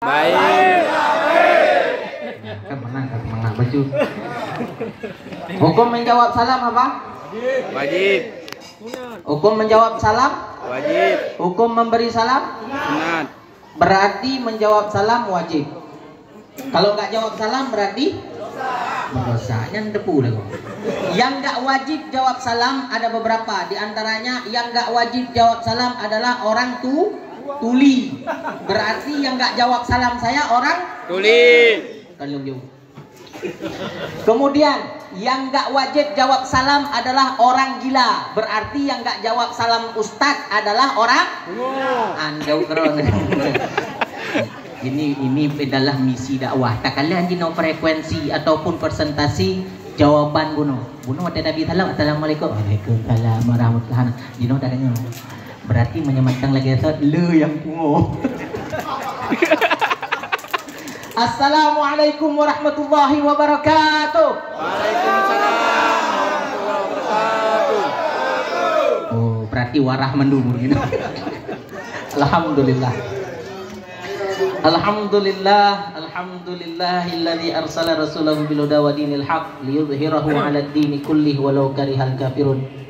Baik. Kan menang baju. Hukum menjawab salam apa? Wajib. Hukum menjawab salam? Wajib. Hukum memberi salam? Sunat. Berarti menjawab salam wajib. Kalau nggak jawab salam berarti berdosa. Yang depu lah. Yang nggak wajib jawab salam ada beberapa. Di antaranya yang nggak wajib jawab salam adalah orang tuli. Berarti yang nggak jawab salam saya orang Tuli. Tolong jauh. Kemudian yang nggak wajib jawab salam adalah orang gila. Berarti yang nggak jawab salam ustadz adalah orang anjau keren. Ini adalah misi dakwah. Tak kalian jino frekuensi ataupun presentasi jawaban buno. Buno ada Nabi salam. Assalamualaikum. Waalaikumsalam warahmatullahi wabarakatuh. Jino tak kena. Berarti menyematkan lagi le yang pungo. Assalamualaikum warahmatullahi wabarakatuh. Waalaikumsalam warahmatullahi wabarakatuh. Oh, berarti warah mendumur gitu. Alhamdulillah. Alhamdulillahilladzi arsala rasulahu bil huda wa dinil haq liyudhhirahu 'ala ad-dini kullih walau karihal kafirun.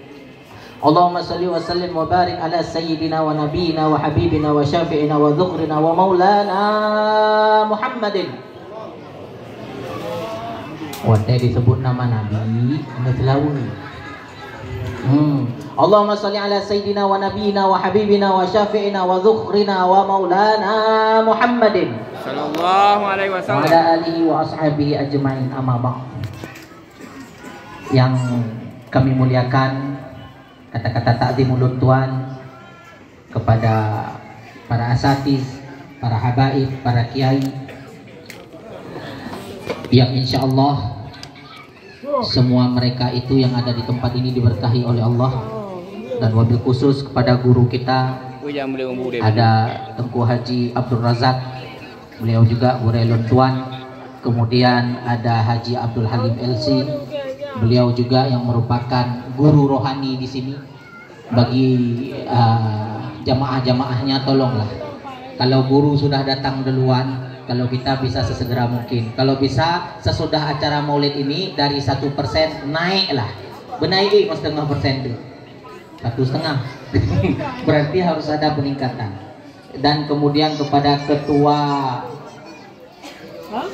Allahumma salli wa sallim wa barik ala sayyidina wa nabiyyina wa habibina wa syafi'ina wa dhukrina wa maulana Muhammadin. Wadai disebut nama Nabi ini selalu. Allahumma salli ala sayyidina wa nabiyyina wa habibina wa syafi'ina wa dhukrina wa maulana Muhammadin Sallallahu alaihi wa wasallam. ala alihi wa ashabihi ajma'in amma ba'd. Yang kami muliakan, kata-kata takdim mulut Tuhan kepada para asatiz, para habaib, para kiai yang insya Allah semua mereka itu yang ada di tempat ini diberkahi oleh Allah, dan wabil khusus kepada guru kita ada Tengku Haji Abdul Razak, beliau juga Burelun Tuan, kemudian ada Haji Abdul Halim LC, beliau juga yang merupakan guru rohani di sini. Bagi jamaah-jamaahnya tolonglah, kalau guru sudah datang duluan, kalau kita bisa sesegera mungkin, kalau bisa sesudah acara maulid ini dari 1% naiklah, benaik 1,5% tuh, 1,5 berarti harus ada peningkatan. Dan kemudian kepada ketua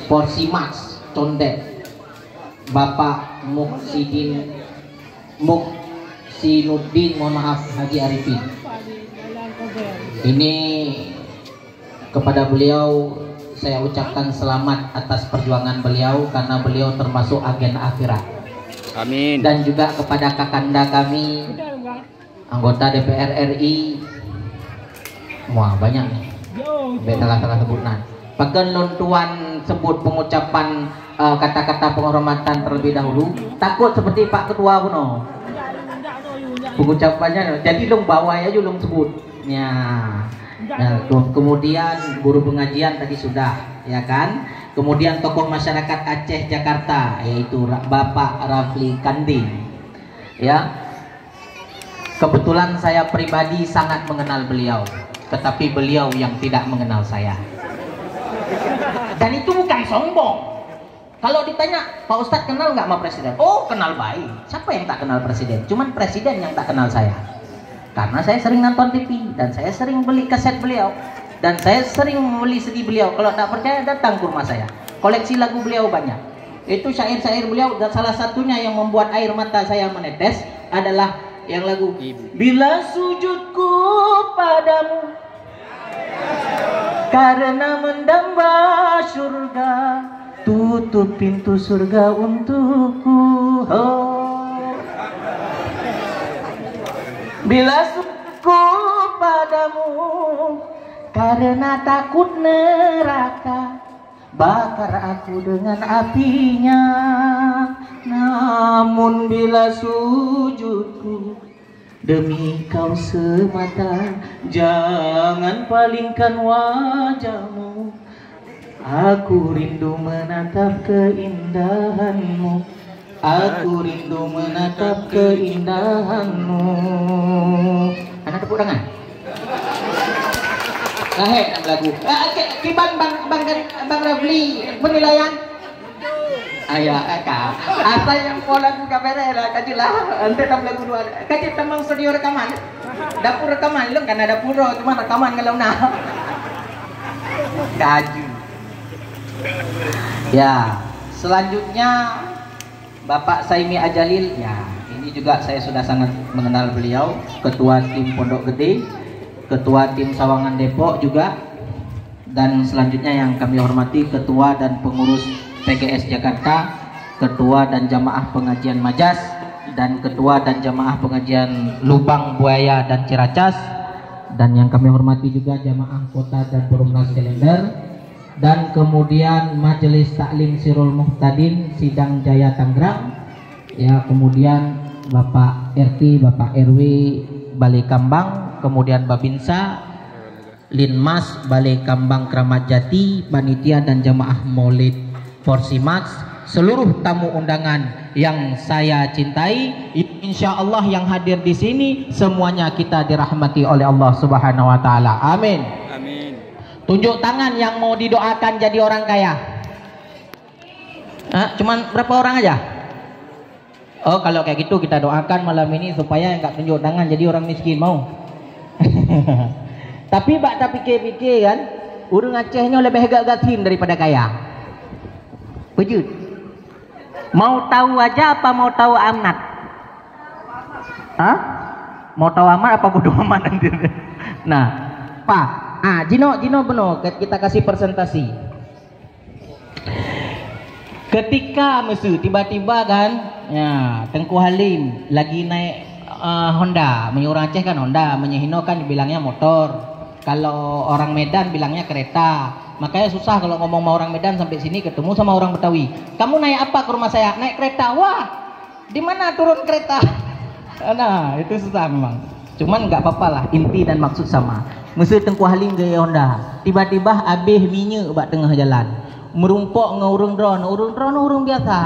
Porsimas Condet Bapak Muhsinuddin, mohon maaf, Haji Arifin. Ini kepada beliau saya ucapkan selamat atas perjuangan beliau, karena beliau termasuk agen akhirat. Amin. Dan juga kepada kakanda kami anggota DPR RI. Wah, banyak nih. Salah sebutan. Pakai nontuan sebut pengucapan kata-kata penghormatan terlebih dahulu. Takut seperti Pak Ketua Kuno. Pengucapannya jadi long bawa aja long sebutnya. Nah, kemudian guru pengajian tadi sudah, ya kan? Kemudian tokoh masyarakat Aceh Jakarta yaitu Bapak Rafli Kanding. Ya. Kebetulan saya pribadi sangat mengenal beliau, tetapi beliau yang tidak mengenal saya. Dan itu bukan sombong. Kalau ditanya, Pak Ustadz kenal nggak sama presiden? Oh, kenal baik. Siapa yang tak kenal presiden? Cuman presiden yang tak kenal saya. Karena saya sering nonton TV, dan saya sering beli kaset beliau, dan saya sering membeli CD beliau. Kalau tak percaya, datang ke rumah saya. Koleksi lagu beliau banyak. Itu syair-syair beliau, dan salah satunya yang membuat air mata saya menetes adalah yang lagu Bila sujudku padamu karena mendamba surga, tutup pintu surga untukku. Oh. Bila sujudku padamu karena takut neraka, bakar aku dengan apinya. Namun bila sujudku demi kau semata, jangan palingkan wajahmu. Aku rindu menatap keindahanmu. Aku rindu menatap keindahanmu. Anak tepuk tangan. Lahir lagu. Bang Rafli penilaian. Ayah kak. Asa yang pola buka berela kajilah. Ante tam lagu dua. Kaji tamang studio rekaman. Dapur rekaman lo kan ada dapur cuma rekaman kalau nah. Kaju. Ya, selanjutnya Bapak Saimi Ajalil. Ya, ini juga saya sudah sangat mengenal beliau, ketua tim Pondok Gede, ketua tim Sawangan Depok juga, dan selanjutnya yang kami hormati ketua dan pengurus PGS Jakarta, ketua dan jamaah pengajian Majas, dan ketua dan jamaah pengajian Lubang Buaya dan Ciracas, dan yang kami hormati juga jamaah kota dan Perumnas Kalender, dan kemudian Majelis Taklim Sirul Muhtadin Sidang Jaya Tangerang, ya, kemudian Bapak RT, Bapak RW Balai Kambang, kemudian Babinsa, Linmas Balai Kambang Kramat Jati, panitia dan jamaah Maulid Porsimax, seluruh tamu undangan yang saya cintai, insya Allah yang hadir di sini semuanya kita dirahmati oleh Allah Subhanahu Wa Taala. Amin. Amin. Tunjuk tangan yang mau didoakan jadi orang kaya. Cuman berapa orang aja? Oh, kalau kayak gitu kita doakan malam ini supaya nggak tunjuk tangan jadi orang miskin, mau? Tapi bak tak pikir-pikir kan, urang Acehnya lebih gagatin daripada kaya. Wujud. Mau tahu aja apa mau tahu amat? Hah? Mau tahu amat apa bodoh amat nanti? Nah, Pak, Jino benar, kita kasih presentasi. Ketika musuh tiba-tiba kan, ya, Tengku Halim lagi naik Honda, orang Aceh kan Honda, menyehino kan dibilangnya motor. Kalau orang Medan bilangnya kereta. Makanya susah kalau ngomong sama orang Medan sampai sini ketemu sama orang Betawi. Kamu naik apa ke rumah saya? Naik kereta. Wah, di mana turun kereta? Nah, itu susah memang. Cuman nggak apa-apa lah, inti dan maksud sama. Musuh Tengku Halim gaya Honda. Tiba-tiba habis minyak bak tengah jalan. Merumpok ngurung drone biasa.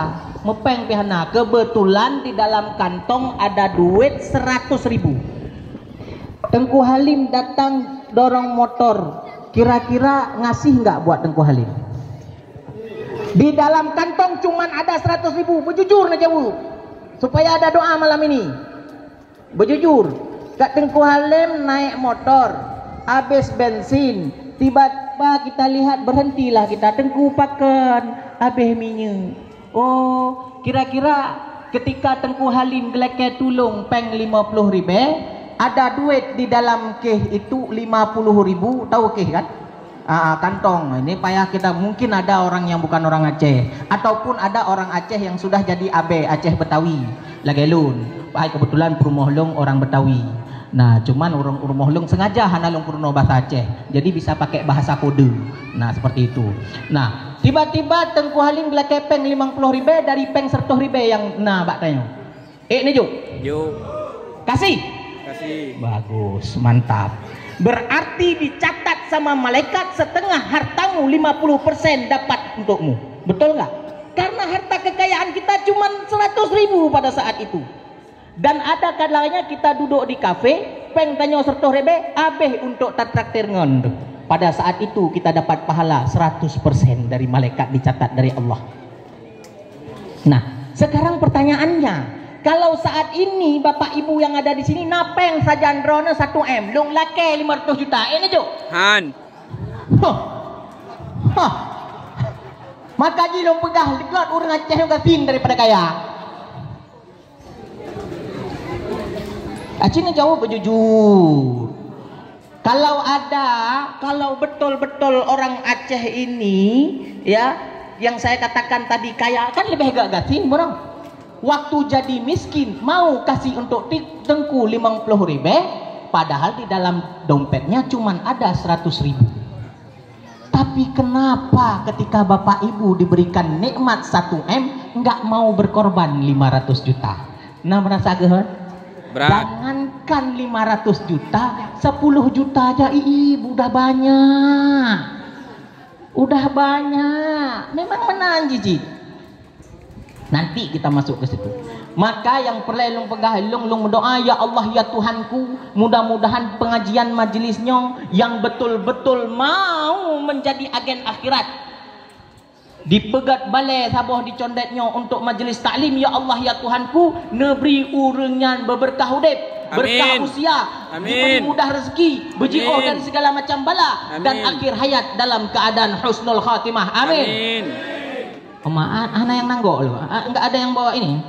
Mepeng pihana. Kebetulan di dalam kantong ada duit 100.000. Tengku Halim datang dorong motor. Kira-kira ngasih nggak buat Tengku Halim? Di dalam kantong cuman ada 100.000. Berjujur aja bu, supaya ada doa malam ini. Berjujur. Kak Tengku Halim naik motor, habis bensin, tiba-tiba kita lihat berhentilah kita Tengku pakan, habis minyak. Oh, kira-kira ketika Tengku Halim geleke tulung peng 50.000, ada duit di dalam keh itu 50.000, tahu keh kan? Kantong. Ini payah kita, mungkin ada orang yang bukan orang Aceh, ataupun ada orang Aceh yang sudah jadi AB Aceh Betawi, lagelun. Kebetulan Purmohlong orang Betawi. Nah, cuman orang Purmohlong sengaja hanalung purno bahasa Aceh, jadi bisa pakai bahasa kode. Nah, seperti itu. Nah, tiba-tiba Tengku Halim geleke peng 50.000 dari peng 100.000 yang bak tanya. Nih Juk. Kasih. Bagus, mantap. Berarti dicatat sama malaikat setengah hartamu 50% dapat untukmu. Betul nggak? Karena harta kekayaan kita cuma 100.000 pada saat itu. Dan ada kalanya kita duduk di kafe, peng tanya 100.000, abeh untuk traktir ngondo. Pada saat itu kita dapat pahala 100% dari malaikat dicatat dari Allah. Nah, sekarang pertanyaannya, kalau saat ini Bapak Ibu yang ada di sini napeng saja drone 1M, long lake 500 juta. Ini Jo. Han. Maka jilong pegah lihat orang Aceh yang gasin daripada kaya. Acehnya jauh berjujur. Kalau betul-betul orang Aceh ini, ya, yang saya katakan tadi kaya, kan lebih gasin orang. Waktu jadi miskin mau kasih untuk Tengku 50.000, padahal di dalam dompetnya cuman ada 100.000. Tapi kenapa ketika Bapak Ibu diberikan nikmat 1M nggak mau berkorban 500 juta? Nah, merasa gehet? Jangankan 500 juta, 10 juta aja ibu udah banyak. Udah banyak. Memang menang Jiji. Nanti kita masuk ke situ. Maka yang perlu long pegah long berdoa, ya Allah ya Tuhanku, mudah-mudahan pengajian majelisnya yang betul-betul mau menjadi agen akhirat dipegat balai saboh dicondetnya untuk majelis taklim. Ya Allah ya Tuhanku, neberi urengan berberkah udip, berkah usia, diberi mudah rezeki, berjauh dari segala macam bala, dan akhir hayat dalam keadaan husnul khatimah. Amin. Ana yang nanggok lu, enggak ada yang bawa ini.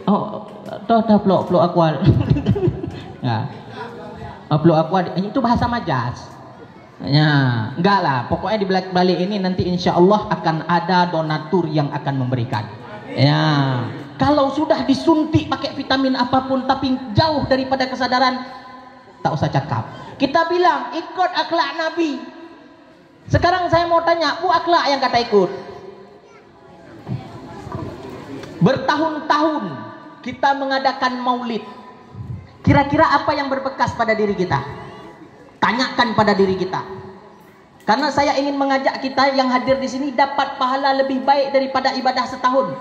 Oh, toh peluk aku. Ya. Peluk aku itu bahasa majas. Ya, enggak lah. Pokoknya di balik ini nanti insya Allah akan ada donatur yang akan memberikan. Ya, kalau sudah disuntik pakai vitamin apapun tapi jauh daripada kesadaran, tak usah cakap. Kita bilang ikut akhlak Nabi. Sekarang saya mau tanya, bu akhlak yang kata ikut? Bertahun-tahun kita mengadakan maulid. Kira-kira apa yang berbekas pada diri kita? Tanyakan pada diri kita. Karena saya ingin mengajak kita yang hadir di sini dapat pahala lebih baik daripada ibadah setahun.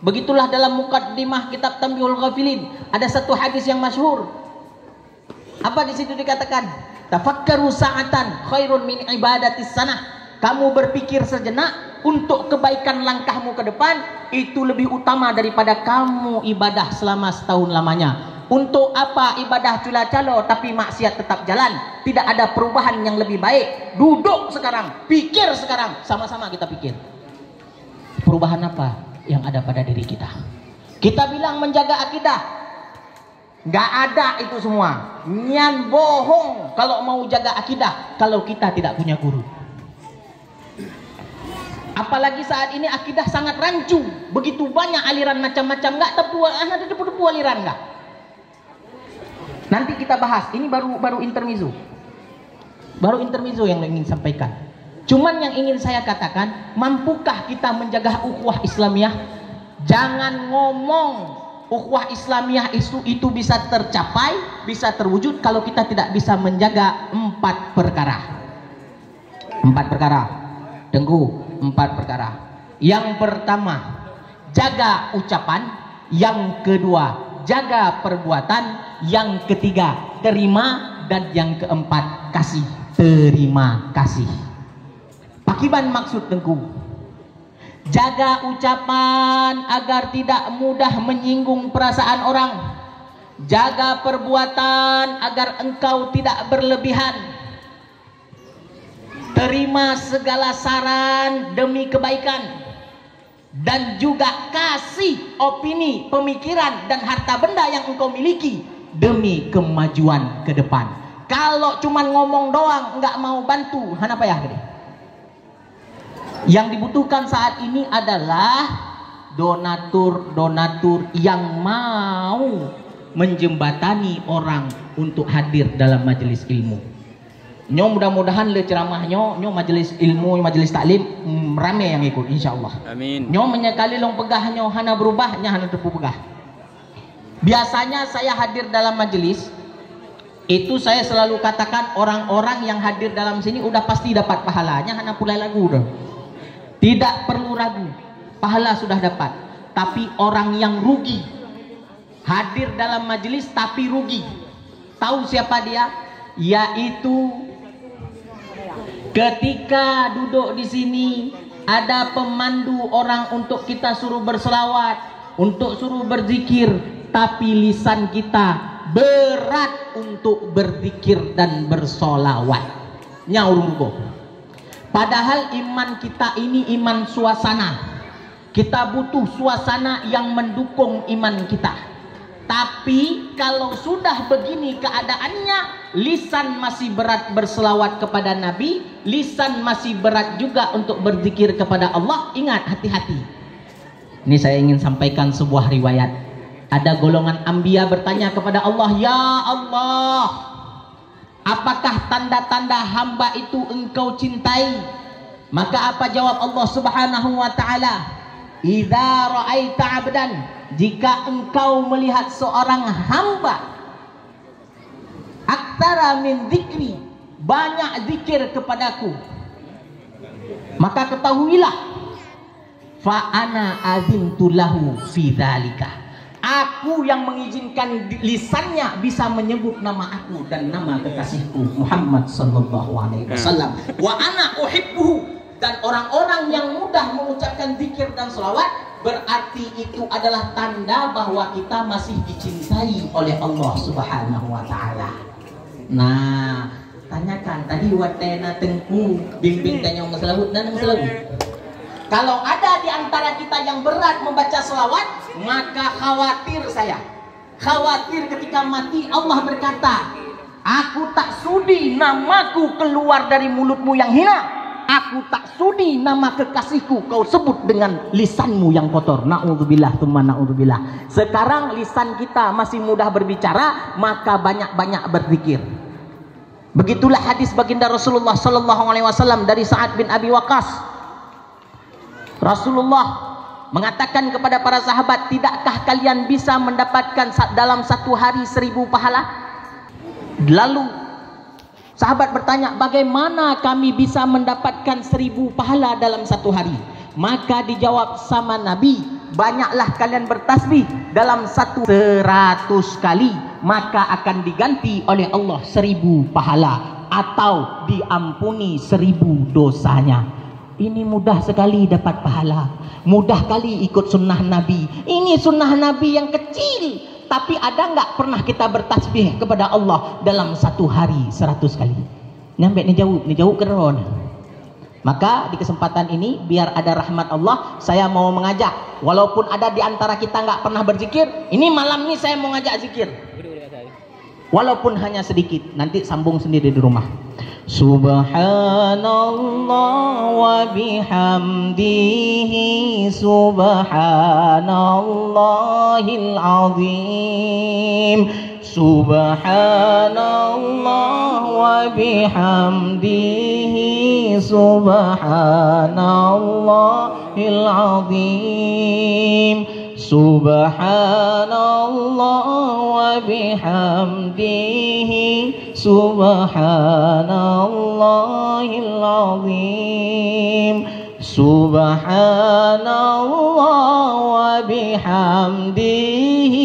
Begitulah dalam mukaddimah kitab Tanbihul Ghafilin ada satu hadis yang masyhur. Apa di situ dikatakan? Tafakkaru sa'atan khairun min ibadatis sanah. Kamu berpikir sejenak untuk kebaikan langkahmu ke depan itu lebih utama daripada kamu ibadah selama setahun lamanya. Untuk apa ibadah cula-calo tapi maksiat tetap jalan? Tidak ada perubahan yang lebih baik. Duduk sekarang, pikir sekarang, sama-sama kita pikir. Perubahan apa yang ada pada diri kita? Kita bilang menjaga akidah. Gak ada itu semua. Nyan bohong kalau mau jaga akidah kalau kita tidak punya guru. Apalagi saat ini akidah sangat rancu, begitu banyak aliran macam-macam. Nggak ada debu-debu aliran nggak? Nanti kita bahas. Ini baru intermezzo, yang ingin sampaikan. Cuman yang ingin saya katakan, mampukah kita menjaga ukhuwah Islamiyah? Jangan ngomong ukhuwah Islamiyah itu bisa tercapai, bisa terwujud kalau kita tidak bisa menjaga 4 perkara. 4 perkara. Tunggu. 4 perkara. Yang pertama, jaga ucapan. Yang kedua, jaga perbuatan. Yang ketiga, terima. Dan yang keempat, kasih. Terima kasih. Pakiban maksud Tengku. Jaga ucapan agar tidak mudah menyinggung perasaan orang. Jaga perbuatan agar engkau tidak berlebihan. Terima segala saran demi kebaikan. Dan juga kasih opini, pemikiran dan harta benda yang engkau miliki demi kemajuan ke depan. Kalau cuman ngomong doang nggak mau bantu, kenapa ya? Yang dibutuhkan saat ini adalah donatur yang mau menjembatani orang untuk hadir dalam majelis ilmu. Nyo mudah-mudahan le ceramahnya, nyo majelis ilmu, majelis taklim ramai yang ikut insyaallah. Amin. Nyo menyekali long pegahnya hana berubahnya hana tepu pegah. Biasanya saya hadir dalam majelis itu saya selalu katakan orang-orang yang hadir dalam sini udah pasti dapat pahalanya hana pulai lagu udah. Tidak perlu ragu. Pahala sudah dapat. Tapi orang yang rugi hadir dalam majelis tapi rugi. Tahu siapa dia? Yaitu ketika duduk di sini ada pemandu orang untuk kita suruh berselawat, untuk suruh berzikir, tapi lisan kita berat untuk berzikir dan bersolawat. Nyaur. Padahal iman kita ini iman suasana. Kita butuh suasana yang mendukung iman kita. Tapi kalau sudah begini keadaannya, lisan masih berat berselawat kepada Nabi, lisan masih berat juga untuk berzikir kepada Allah. Ingat, hati-hati. Ini saya ingin sampaikan sebuah riwayat. Ada golongan anbiya bertanya kepada Allah, ya Allah, apakah tanda-tanda hamba itu engkau cintai? Maka apa jawab Allah Subhanahu wa ta'ala? Idza ra'aita 'abdan, jika engkau melihat seorang hamba aktsara min dzikri, banyak zikir kepadaku, maka ketahuilah fa ana adzintu lahu fi dzalika. Aku yang mengizinkan lisannya bisa menyebut nama aku dan nama kekasihku Muhammad sallallahu alaihi wasallam. Wa ana uhibbuhu, dan orang-orang yang mudah mengucapkan zikir dan selawat, berarti itu adalah tanda bahwa kita masih dicintai oleh Allah Subhanahu wa taala. Nah, tanyakan tadi watena tengku bimbing tanya selawat dan selawat. Kalau ada di antara kita yang berat membaca selawat, maka khawatir saya. Khawatir ketika mati Allah berkata, aku tak sudi namaku keluar dari mulutmu yang hina. Aku tak sudi nama kekasihku kau sebut dengan lisanmu yang kotor. Na'udzubillah, tsumma na'udzubillah. Sekarang lisan kita masih mudah berbicara, maka banyak-banyak berzikir. Begitulah hadis baginda Rasulullah sallallahu alaihi wasallam dari Sa'ad bin Abi Waqqas. Rasulullah mengatakan kepada para sahabat, tidakkah kalian bisa mendapatkan dalam satu hari 1000 pahala? Lalu sahabat bertanya, bagaimana kami bisa mendapatkan 1000 pahala dalam satu hari? Maka dijawab sama Nabi, banyaklah kalian bertasbih dalam 100 kali, maka akan diganti oleh Allah 1000 pahala atau diampuni 1000 dosanya. Ini mudah sekali dapat pahala, mudah kali ikut sunnah Nabi. Ini sunnah Nabi yang kecil, tapi ada nggak pernah kita bertasbih kepada Allah dalam satu hari 100 kali? Nyampe ni jauh keron. Maka di kesempatan ini, biar ada rahmat Allah, saya mau mengajak, walaupun ada di antara kita nggak pernah berzikir, ini malam ini saya mau ngajak zikir, walaupun hanya sedikit. Nanti sambung sendiri di rumah. Subhanallah wa bihamdihi, subhanallahil azim, subhanallah wa bihamdihi, subhanallahil azim, subhanallah wa bihamdihi, subhanallahil azim, subhanallah wa bihamdihi,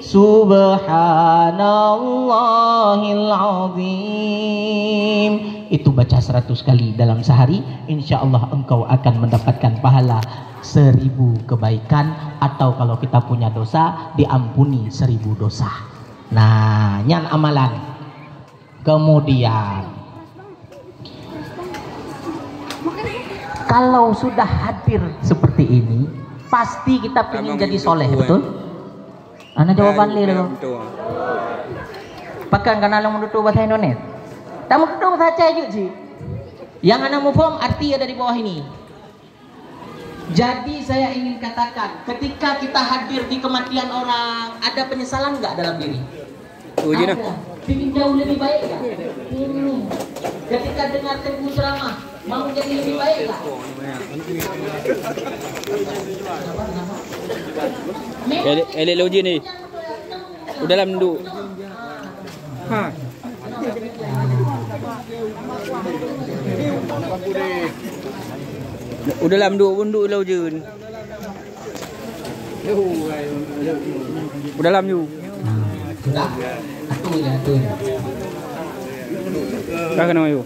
subhanallahil azim. Itu baca 100 kali dalam sehari, insya Allah engkau akan mendapatkan pahala 1000 kebaikan, atau kalau kita punya dosa diampuni 1000 dosa. Nah, nyan amalan. Kemudian kalau sudah hadir seperti ini, pasti kita ingin jadi soleh, betul? Ana jawaban lilo. Pakan kana lang mendutu bahasa Indonesia. Tamu kedua bahasa Cina juga. Yang ana mau paham arti ada di bawah ini. Jadi saya ingin katakan, ketika kita hadir di kematian orang, ada penyesalan nggak dalam diri? Ada. Ingin jauh lebih baik nggak? Ketika dengar tengku ceramah, mau jadi lebih baik nggak? Elek loji ni. Udah dalam duduk. Udah dalam duduk loji. Udah dalam you. Sudah. Atuh ya, atuh. Kau kena you.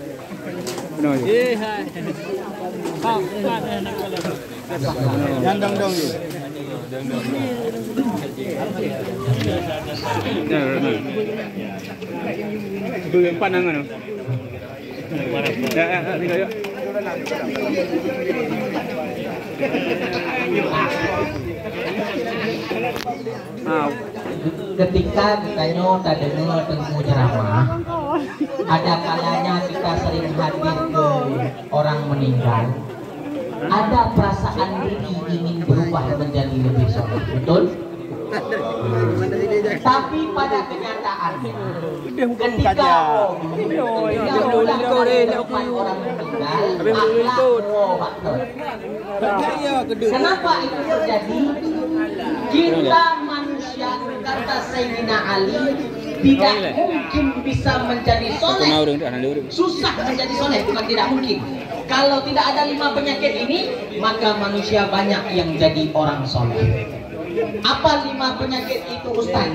Kena you. Yang dong you. Itu yang pandangan. Ya, tinggal yuk. Ketika ditanya tak dengar tengku ceramah, ada kalanya kita sering hadir ke orang meninggal, ada perasaan diri ingin berubah menjadi lebih soleh, betul? Tapi pada kenyataannya, ketika orang meninggal, kenapa itu terjadi? Kita manusia, kata Sayyidina Ali, tidak mungkin bisa menjadi soleh. Susah menjadi soleh, bukan tidak mungkin. Kalau tidak ada 5 penyakit ini, maka manusia banyak yang jadi orang soleh. Apa 5 penyakit itu Ustaz?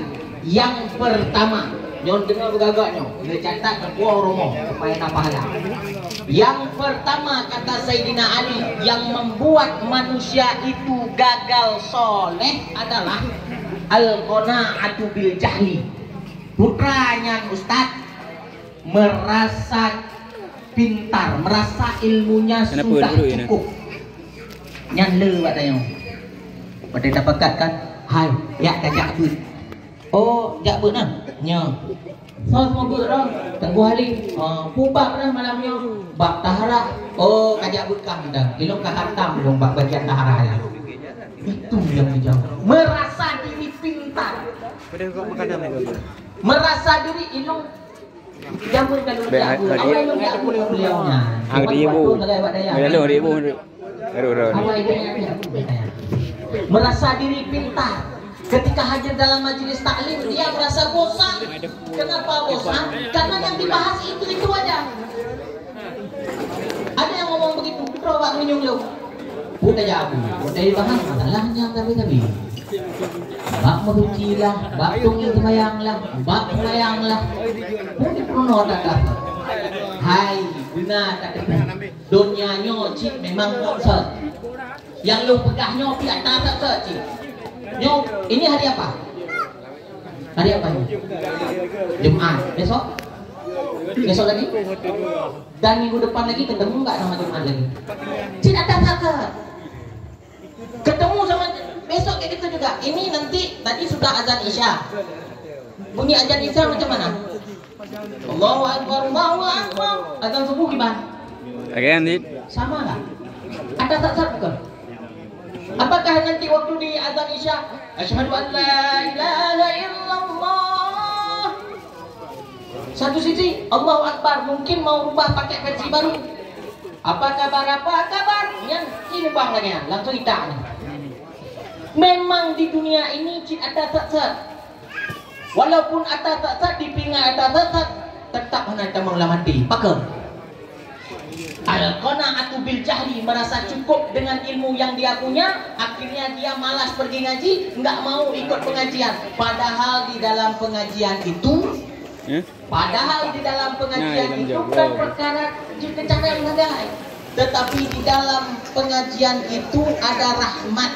Yang pertama, nyon dengar bergagaknya, dia catat ke buah romo supaya tak pahala. Yang pertama kata Sayyidina Ali, yang membuat manusia itu gagal soleh adalah al-qana'atu bil jahli. Putranya Ustaz merasa pintar, merasa ilmunya sudah cukup. Nyan le katanya. Pada dapatkan kan? Hai, ya kajak but. Oh, jak but nah. Nya. So semua but dah. Tengku hari. Pubak dah malamnya. Bak tahara. Oh, kajak but kah dah. Ilok ka hatam dong bak bagian tahara ya. Itu yang dijawab. Merasa diri pintar. Merasa diri ilok jamun kalau dia bu. Apa yang dia bu beliaunya? Dia bu. Dia bu. Apa itu? Merasa diri pintar. Ketika hadir dalam majelis taklim dia merasa bosan. Kenapa bosan? Karena yang dibahas itu aja. Ada yang ngomong begitu, coba minum lu. Udah jabu, udah dibahas masalahnya tapi. Bak merucilah, bak tunggu semayanglah, bak semayanglah. Mungkin perlu ada. Hai, benar tak kena. Dunia nyocik memang konser. Yang lu pegahnya piat tak cik. Nyo, ini hari apa? Hari apa ini? Jumat. Besok? Besok lagi? Dan minggu depan lagi ketemu nggak sama Jumat lagi? Tidak ada. Ketemu sama besok kayak gitu juga. Ini nanti tadi sudah azan Isya. Bunyi azan Isya macam mana? Allahu Akbar, Allahu Akbar. Azan subuh gimana? Sama nggak? Ada tak bukan? Apakah nanti waktu di azan Isya asyhadu an la ilaha illallah satu sisi Allahu Akbar mungkin mau rubah pakai versi baru. Apa kabar? Yang ini bang lagi langsung kita nih. Memang di dunia ini ada tak. Walaupun ada tak di pinggir ada tak tetap hendak mengamati. Pakai al-qana'atu bil jahli, merasa cukup dengan ilmu yang dia punya, akhirnya dia malas pergi ngaji, nggak mau ikut pengajian. Padahal di dalam pengajian itu, bukan perkara cara yang menghargai, tetapi di dalam pengajian itu ada rahmat,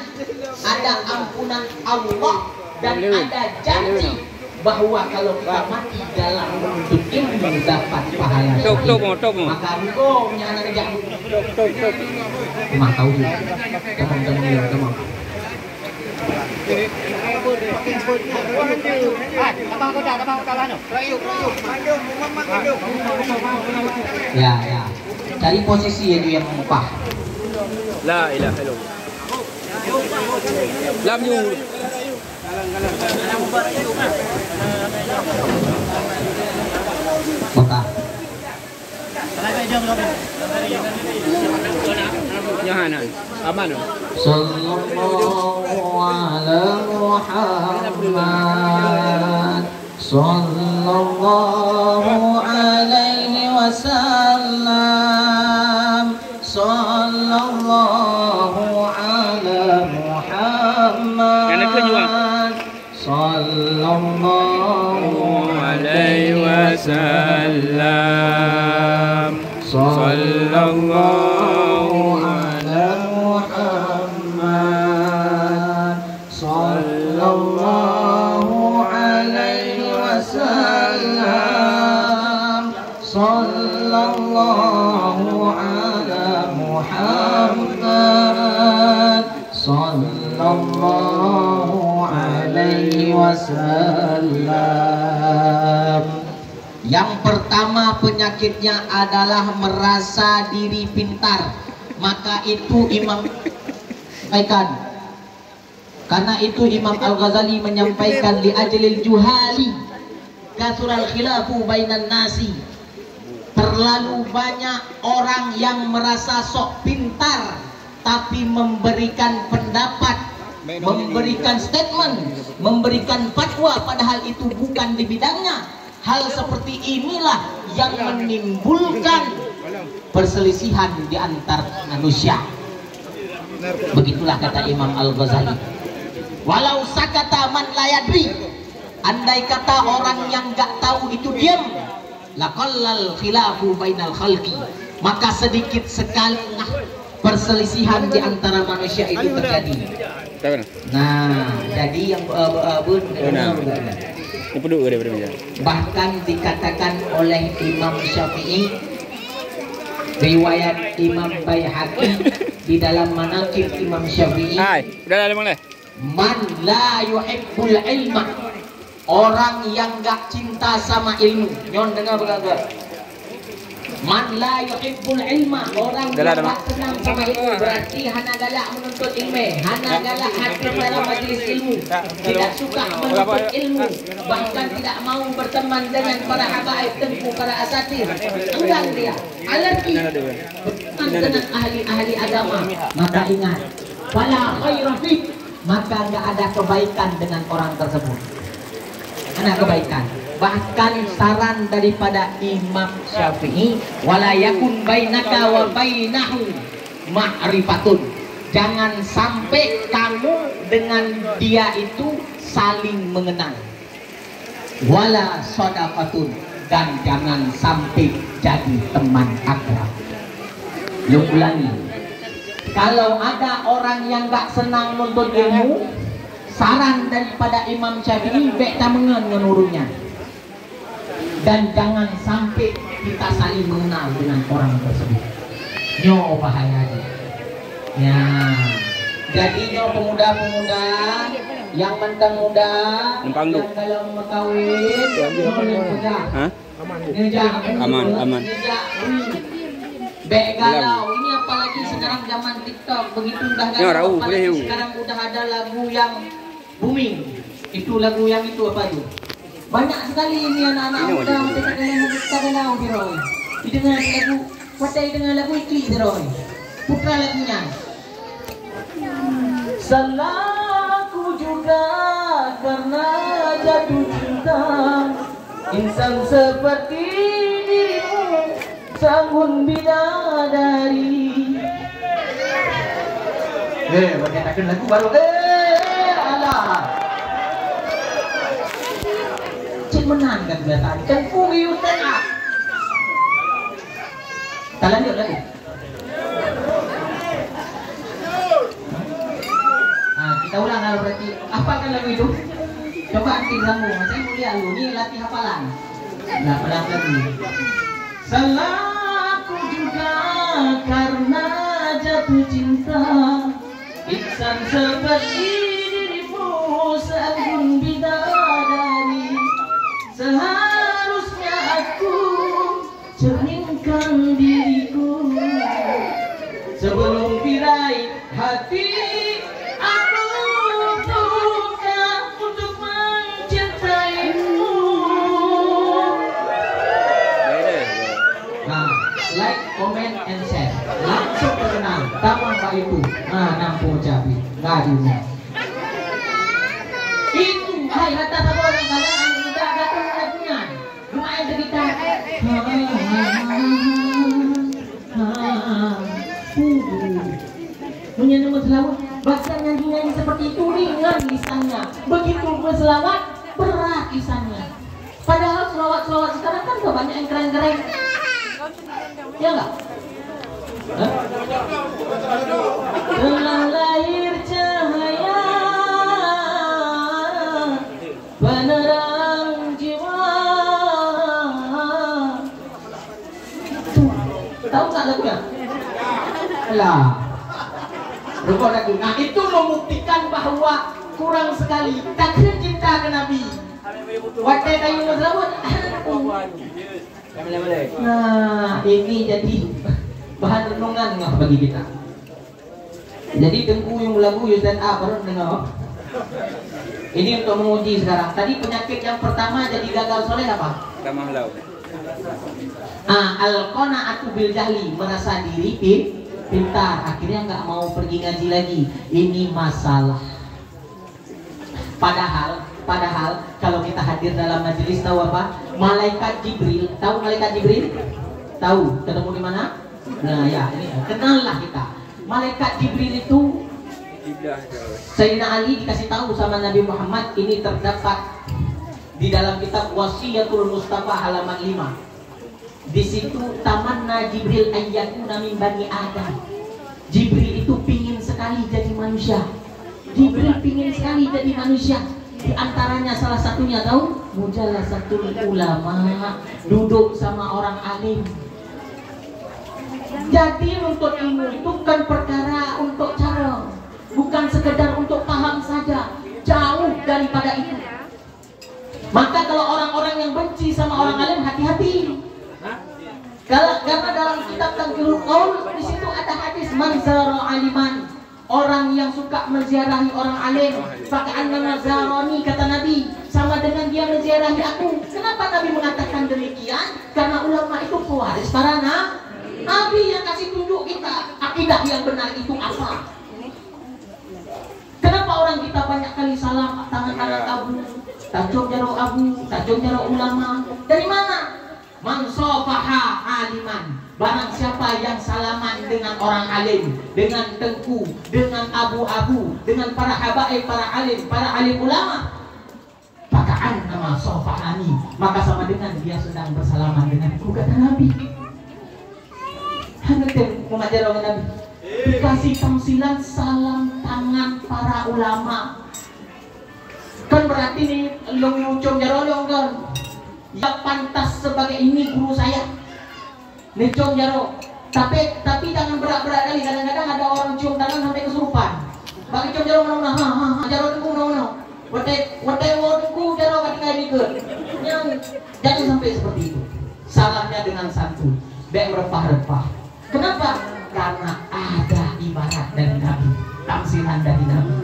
ada ampunan Allah, dan ada janji bahwa kalau kita mati dalam bentuk ilmu dapat pahala. Maka engkau nyana rejak. Memang tahu juga. Teman-teman. Ya. Cari posisi itu yang pas. La ilaha illallah. Lam yu. Maka Yohanan aman. Sallallahu ala Muhammad sallallahu alaihi wasallam sallallahu ala Muhammad sallallahu alaihi wasallam sallallahu ala Muhammad sallallahu alaihi wasallam sallallahu ala Muhammad sallallahu alaihi wasallam. Yang pertama penyakitnya adalah merasa diri pintar. Maka itu Imam sampaikan. Karena itu Imam Al-Ghazali menyampaikan li ajlil juhali kasural khilafu bainan nasi. Terlalu banyak orang yang merasa sok pintar tapi memberikan pendapat, memberikan statement, memberikan fatwa padahal itu bukan di bidangnya. Hal seperti inilah yang menimbulkan perselisihan di antar manusia. Begitulah kata Imam Al-Ghazali. Walau sakata man la yadri, andai kata orang yang gak tahu itu diam, laqallal khilafu bainal khalqi, maka sedikit sekali perselisihan di antara manusia itu terjadi. Nah, jadi yang bahkan dikatakan oleh Imam Syafi'i, riwayat Imam Baihaqi di dalam Manaqib Imam Syafi'i, man la yuhibbul ilma, orang yang gak cinta sama ilmu. Nyon dengar berkata, man la yuhibbul ilma, orang yang gak senang sama ilmu, berarti hana galak menuntut ilmu, hana galak hadir pada majlis ilmu, tidak suka menuntut ilmu, bahkan tidak mau berteman dengan para habaib tengku, para asatir. Enggan dia, alergi berteman dengan ahli-ahli agama. Maka ingat, wala khaira fi, maka nggak ada kebaikan dengan orang tersebut. Ada kebaikan. Bahkan saran daripada Imam Syafi'i, wala yakun bainaka wa bainahu ma'rifatun, jangan sampai kamu dengan dia itu saling mengenal. Wala shadaqatun, dan jangan sampai jadi teman akrab. Lu ulangi, kalau ada orang yang gak senang nuntut ilmu, saran daripada Imam Syafi'i, bek tamengan dengan urunya. Dan jangan sampai kita saling mengenal dengan orang tersebut. Nyo bahayanya. Ya, jadi nyo pemuda-pemuda yang mentang muda, yang kalau mau kawin, aman. Bek galau. Ini apalagi sekarang zaman TikTok, begitu udah galau. Apalagi sekarang udah ada lagu yang booming. Itu lagu yang itu apa itu? Banyak sekali ini anak-anak muda mereka galau di roy. Didengar lagu, pakai dengan lagu itu roy. Putra lagunya. Salahku juga karena jatuh cinta, insan seperti dirimu, sangun bidadari. Berkatakan lagu baru. Alah. Cik menang kan biasa. Kan fungi utang. Tak lanjut lagi. Kita ulang kalau berarti apa kan lagu itu? Coba nanti sambung. Saya mau lihat lu. Ini latih hafalan. Nah, pelan lagi. Salahku juga karena jatuh cinta, insan seperti dirimu, seagun bidadari. Seharusnya aku cerminkan diriku sebelum tirai hati. Aku buka untuk mencintaimu. Nah, like, comment, and share. Langsung terkenal. Taman Pak itu. Nah, nampur cabai. Gadunya. Itu, hai rata sama orang kalian udah datang lagunya. Lumayan cerita. Menyanyi selawat, bahkan nyanyi seperti itu ringan lisannya. Begitu berselawat, berat lisannya. Padahal selawat-selawat sekarang kan gak banyak yang keren-keren. Ya enggak? Telah lahir cahaya penerang jiwa. Tahu nggak lagunya? Lah, rekod lagu. Nah, itu membuktikan bahwa kurang sekali takdir cinta ke Nabi. Wadah kayu mazlawat. Nah, ini jadi bahan renungan nggak bagi kita. Jadi Tengku yang lagu Yusen A baru dengar. Ini untuk menguji sekarang. Tadi penyakit yang pertama jadi gagal soleh apa? Al-qana'atu bil jahli, merasa diri pintar, akhirnya nggak mau pergi ngaji lagi. Ini masalah. Padahal kalau kita hadir dalam majelis, tahu apa? Malaikat Jibril, tahu malaikat Jibril? Tahu ketemu di mana? Nah ya, ini kenallah kita. Malaikat Jibril itu Sayyidina Ali dikasih tahu sama Nabi Muhammad, ini terdapat di dalam kitab Wasiyatul Mustafa halaman 5. Di situ tamanna Jibril ayyakuna min bani Adam. Jibril itu pingin sekali jadi manusia. Jibril pingin sekali jadi manusia. Di antaranya salah satunya tahu? Mujalasatul ulama, duduk sama orang alim. Jadi untuk ilmu itu bukan perkara untuk cara, bukan sekedar untuk paham saja, jauh daripada itu. Maka kalau orang-orang yang benci sama orang alim, hati-hati. Karena dalam kitab Tangkilul Qaul di situ ada hadis man zara aliman, orang yang suka menziarahi orang alim, faka'annama zarani, kata Nabi, sama dengan dia menziarahi aku. Kenapa Nabi mengatakan demikian? Karena ulama itu pewaris para Nabi yang kasih tunjuk kita akidah yang benar itu apa. Kenapa orang kita banyak kali salam tangan-tangan abu, tajung jaro abu, tajung jaro ulama? Dari mana? Man sofaha aliman, barang siapa yang salaman dengan orang alim, dengan tengku, dengan abu-abu, dengan para habaib, para alim ulama, pakaan nama sofahani, maka sama dengan dia sedang bersalaman denganku, kata Nabi. Hangat mengajar orang Nabi, dikasih tamsilan salam tangan para ulama. Kan berarti nih long ucom jarolong kan. Ya pantas sebagai ini guru saya Necong jaro. Tapi jangan berat-berat kali. Kadang-kadang ada orang cium tangan sampai kesurupan. Bagi cium jaro mana-mana, jaro tengku mana-mana. Watai wodengku jaro ketika dikut. Jangan sampai seperti itu. Salahnya dengan santun, dek merepah-repah. Kenapa? Karena ada ibarat dari Nabi, tamsilan dari Nabi.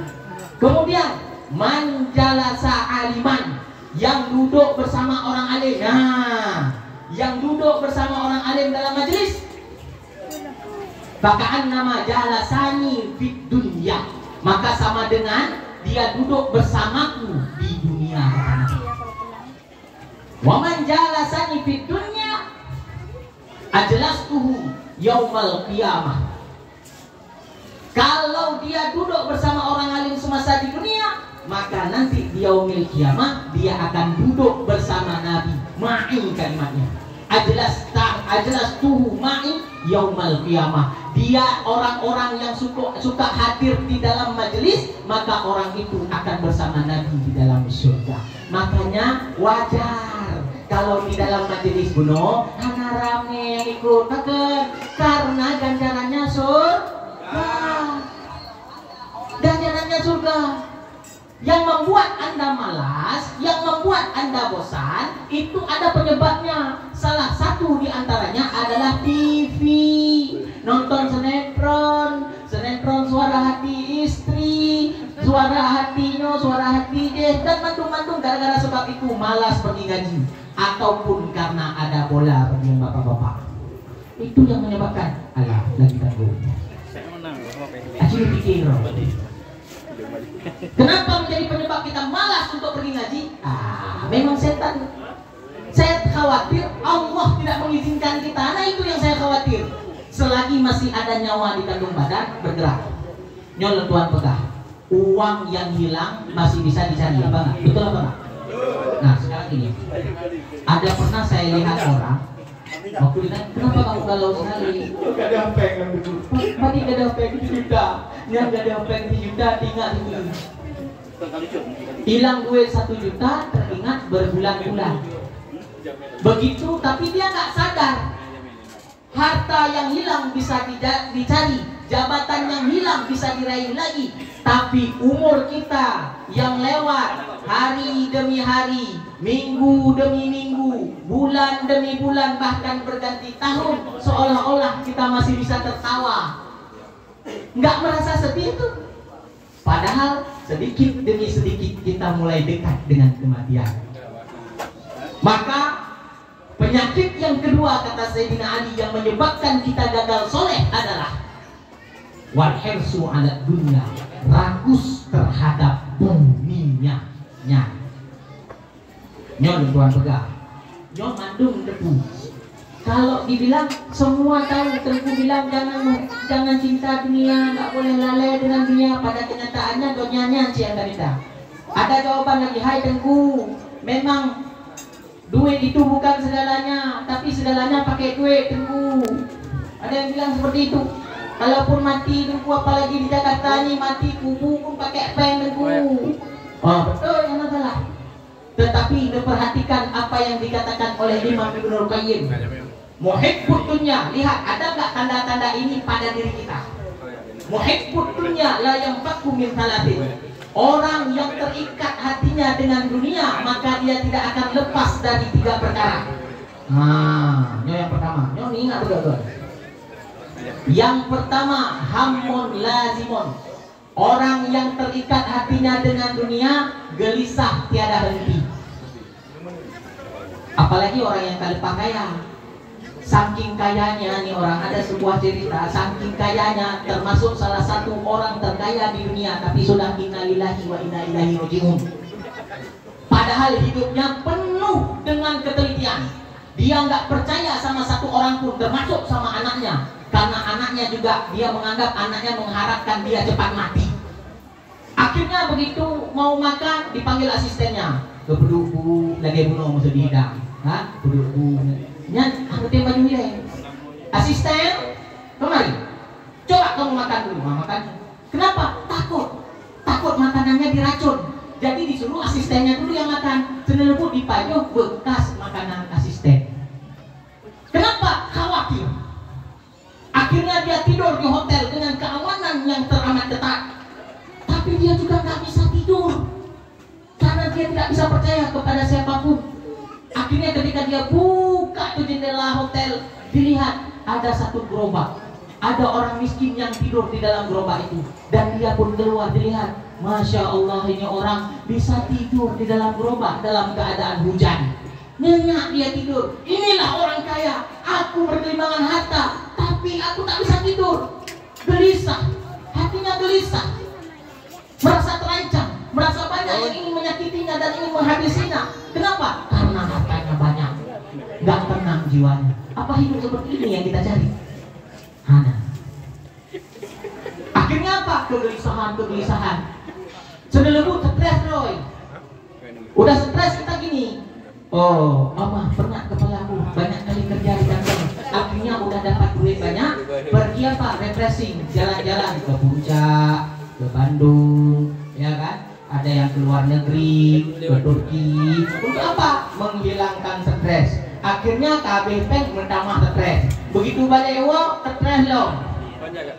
Kemudian manjalasa aliman, yang duduk bersama orang alim. Nah, yang duduk bersama orang alim dalam majelis, bakal nama jalasani fid dunya, maka sama dengan dia duduk bersamaku di dunia. Wa man jalasani fid dunya ajlastuhu yaumal qiyamah. Kalau dia duduk bersama orang alim semasa di dunia, maka nanti di yaumil kiamah dia akan duduk bersama Nabi. Ma'i kalimatnya. Ajlas tuhu ma'i yaumal kiamah. Dia orang-orang yang suka hadir di dalam majelis, maka orang itu akan bersama Nabi di dalam surga. Makanya wajar kalau di dalam majelis buno hana rame yang ikut, karena ganjarannya surga. Ganjarannya surga. Yang membuat Anda malas, yang membuat Anda bosan, itu ada penyebabnya. Salah satu di antaranya adalah TV. Nonton sinetron suara hati istri, suara hatinya, suara hati dia, dan mantung-mantung. Gara-gara sebab itu malas pergi ngaji, ataupun karena ada bola pergi bapak-bapak. Itu yang menyebabkan. Alah, lagi tangguh. Aci pikir. Kenapa menjadi penyebab kita malas untuk pergi ngaji? Memang setan. Saya khawatir Allah tidak mengizinkan kita. Nah itu yang saya khawatir. Selagi masih ada nyawa di kandung badan, bergerak. Nyol tuan pegah. Uang yang hilang masih bisa dicari, apa enggak? Betul apa enggak? Nah sekarang ini, ada pernah saya lihat orang waktu ditanya, kenapa kamu galau sekali? Gak ada apa yang betul. Tadi gak ada apa yang dijuta. Yang gak ada apa yang dijuta, ingat itu. Hilang duit 1 juta, teringat berbulan-bulan. Begitu, tapi dia gak sadar. Harta yang hilang bisa dicari, jabatan yang hilang bisa diraih lagi. Tapi umur kita yang lewat hari demi hari, minggu demi minggu, bulan demi bulan, bahkan berganti tahun, seolah-olah kita masih bisa tertawa, nggak merasa sedih itu. Padahal sedikit demi sedikit kita mulai dekat dengan kematian. Maka penyakit yang kedua, kata Sayyidina Ali, yang menyebabkan kita gagal soleh adalah wal hirsu ala dunya, rakus terhadap dunia. Nyon tuan pegah, nyon mandung debu. Kalau dibilang semua tahu, Tengku bilang jangan cinta dunia, nggak boleh lalai dengan dunia. Pada kenyataannya dunianya yang cerita. Ada jawaban lagi, hai Tengku, memang duit itu bukan segalanya, tapi segalanya pakai duit Tengku. Ada yang bilang seperti itu. Kalaupun mati Tengku, apalagi di Jakarta ini mati kubu pun pakai pen Tengku. Oh betul, jangan salah. Tetapi diperhatikan apa yang dikatakan oleh Imam Ibnul Qayyim. Muhibbud dunya, lihat ada nggak tanda-tanda ini pada diri kita? Muhibbud dunya la yanfaku min talatin. Orang yang terikat hatinya dengan dunia, maka dia tidak akan lepas dari 3 perkara. Nah, ini yang pertama. Ini ingat betul. Yang pertama, hammun lazimun. Orang yang terikat hatinya dengan dunia, gelisah tiada henti. Apalagi orang yang kalepa kaya. Saking kayanya nih orang, ada sebuah cerita, saking kayanya termasuk salah satu orang terkaya di dunia, tapi sudah innalillahi wa inna ilaihi raji'un. Padahal hidupnya penuh dengan ketelitian. Dia nggak percaya sama satu orang pun, termasuk sama anaknya, karena anaknya juga dia menganggap anaknya mengharapkan dia cepat mati. Akhirnya begitu mau makan dipanggil asistennya, kebeduk bu, lagi bunuh musuh di hidang, beduk bu. Nyan, aku baju dia. Asisten, kemari. Coba kamu makan dulu, makan. Kenapa? Takut makanannya diracun. Jadi disuruh asistennya dulu yang makan. Seneleput dipajuh bekas makanan asisten. Kenapa? Khawatir. Akhirnya dia tidur di hotel dengan keamanan yang teramat ketat. Tapi dia juga nggak bisa tidur karena dia tidak bisa percaya kepada siapapun. Akhirnya ketika dia buka tuh jendela hotel, dilihat ada satu gerobak. Ada orang miskin yang tidur di dalam gerobak itu. Dan dia pun keluar, dilihat, Masya Allah, ini orang bisa tidur di dalam gerobak dalam keadaan hujan. Nyenyak dia tidur. Inilah orang kaya. Aku berkelimangan harta, tapi aku tak bisa tidur. Gelisah, hatinya gelisah, merasa terancam, merasa banyak yang ingin menyakitinya dan ingin menghabisinya. Kenapa? Karena hartanya banyak, nggak tenang jiwanya. Apa hidup seperti ini yang kita cari? Hana. Akhirnya apa? Kegelisahan. Sedelebut stres Roy. Udah stres kita gini. Oh, apa? Pernah kepalaku banyak kali kerja di kantor. Akhirnya udah dapat duit banyak. Pergi apa? Refreshing, jalan-jalan ke Puncak, ke Bandung, ya kan? Ada yang ke luar negeri, ke Turki. Untuk apa? Menghilangkan stres. Akhirnya KB Peng menambah stres. Begitu banyak uang, stres loh.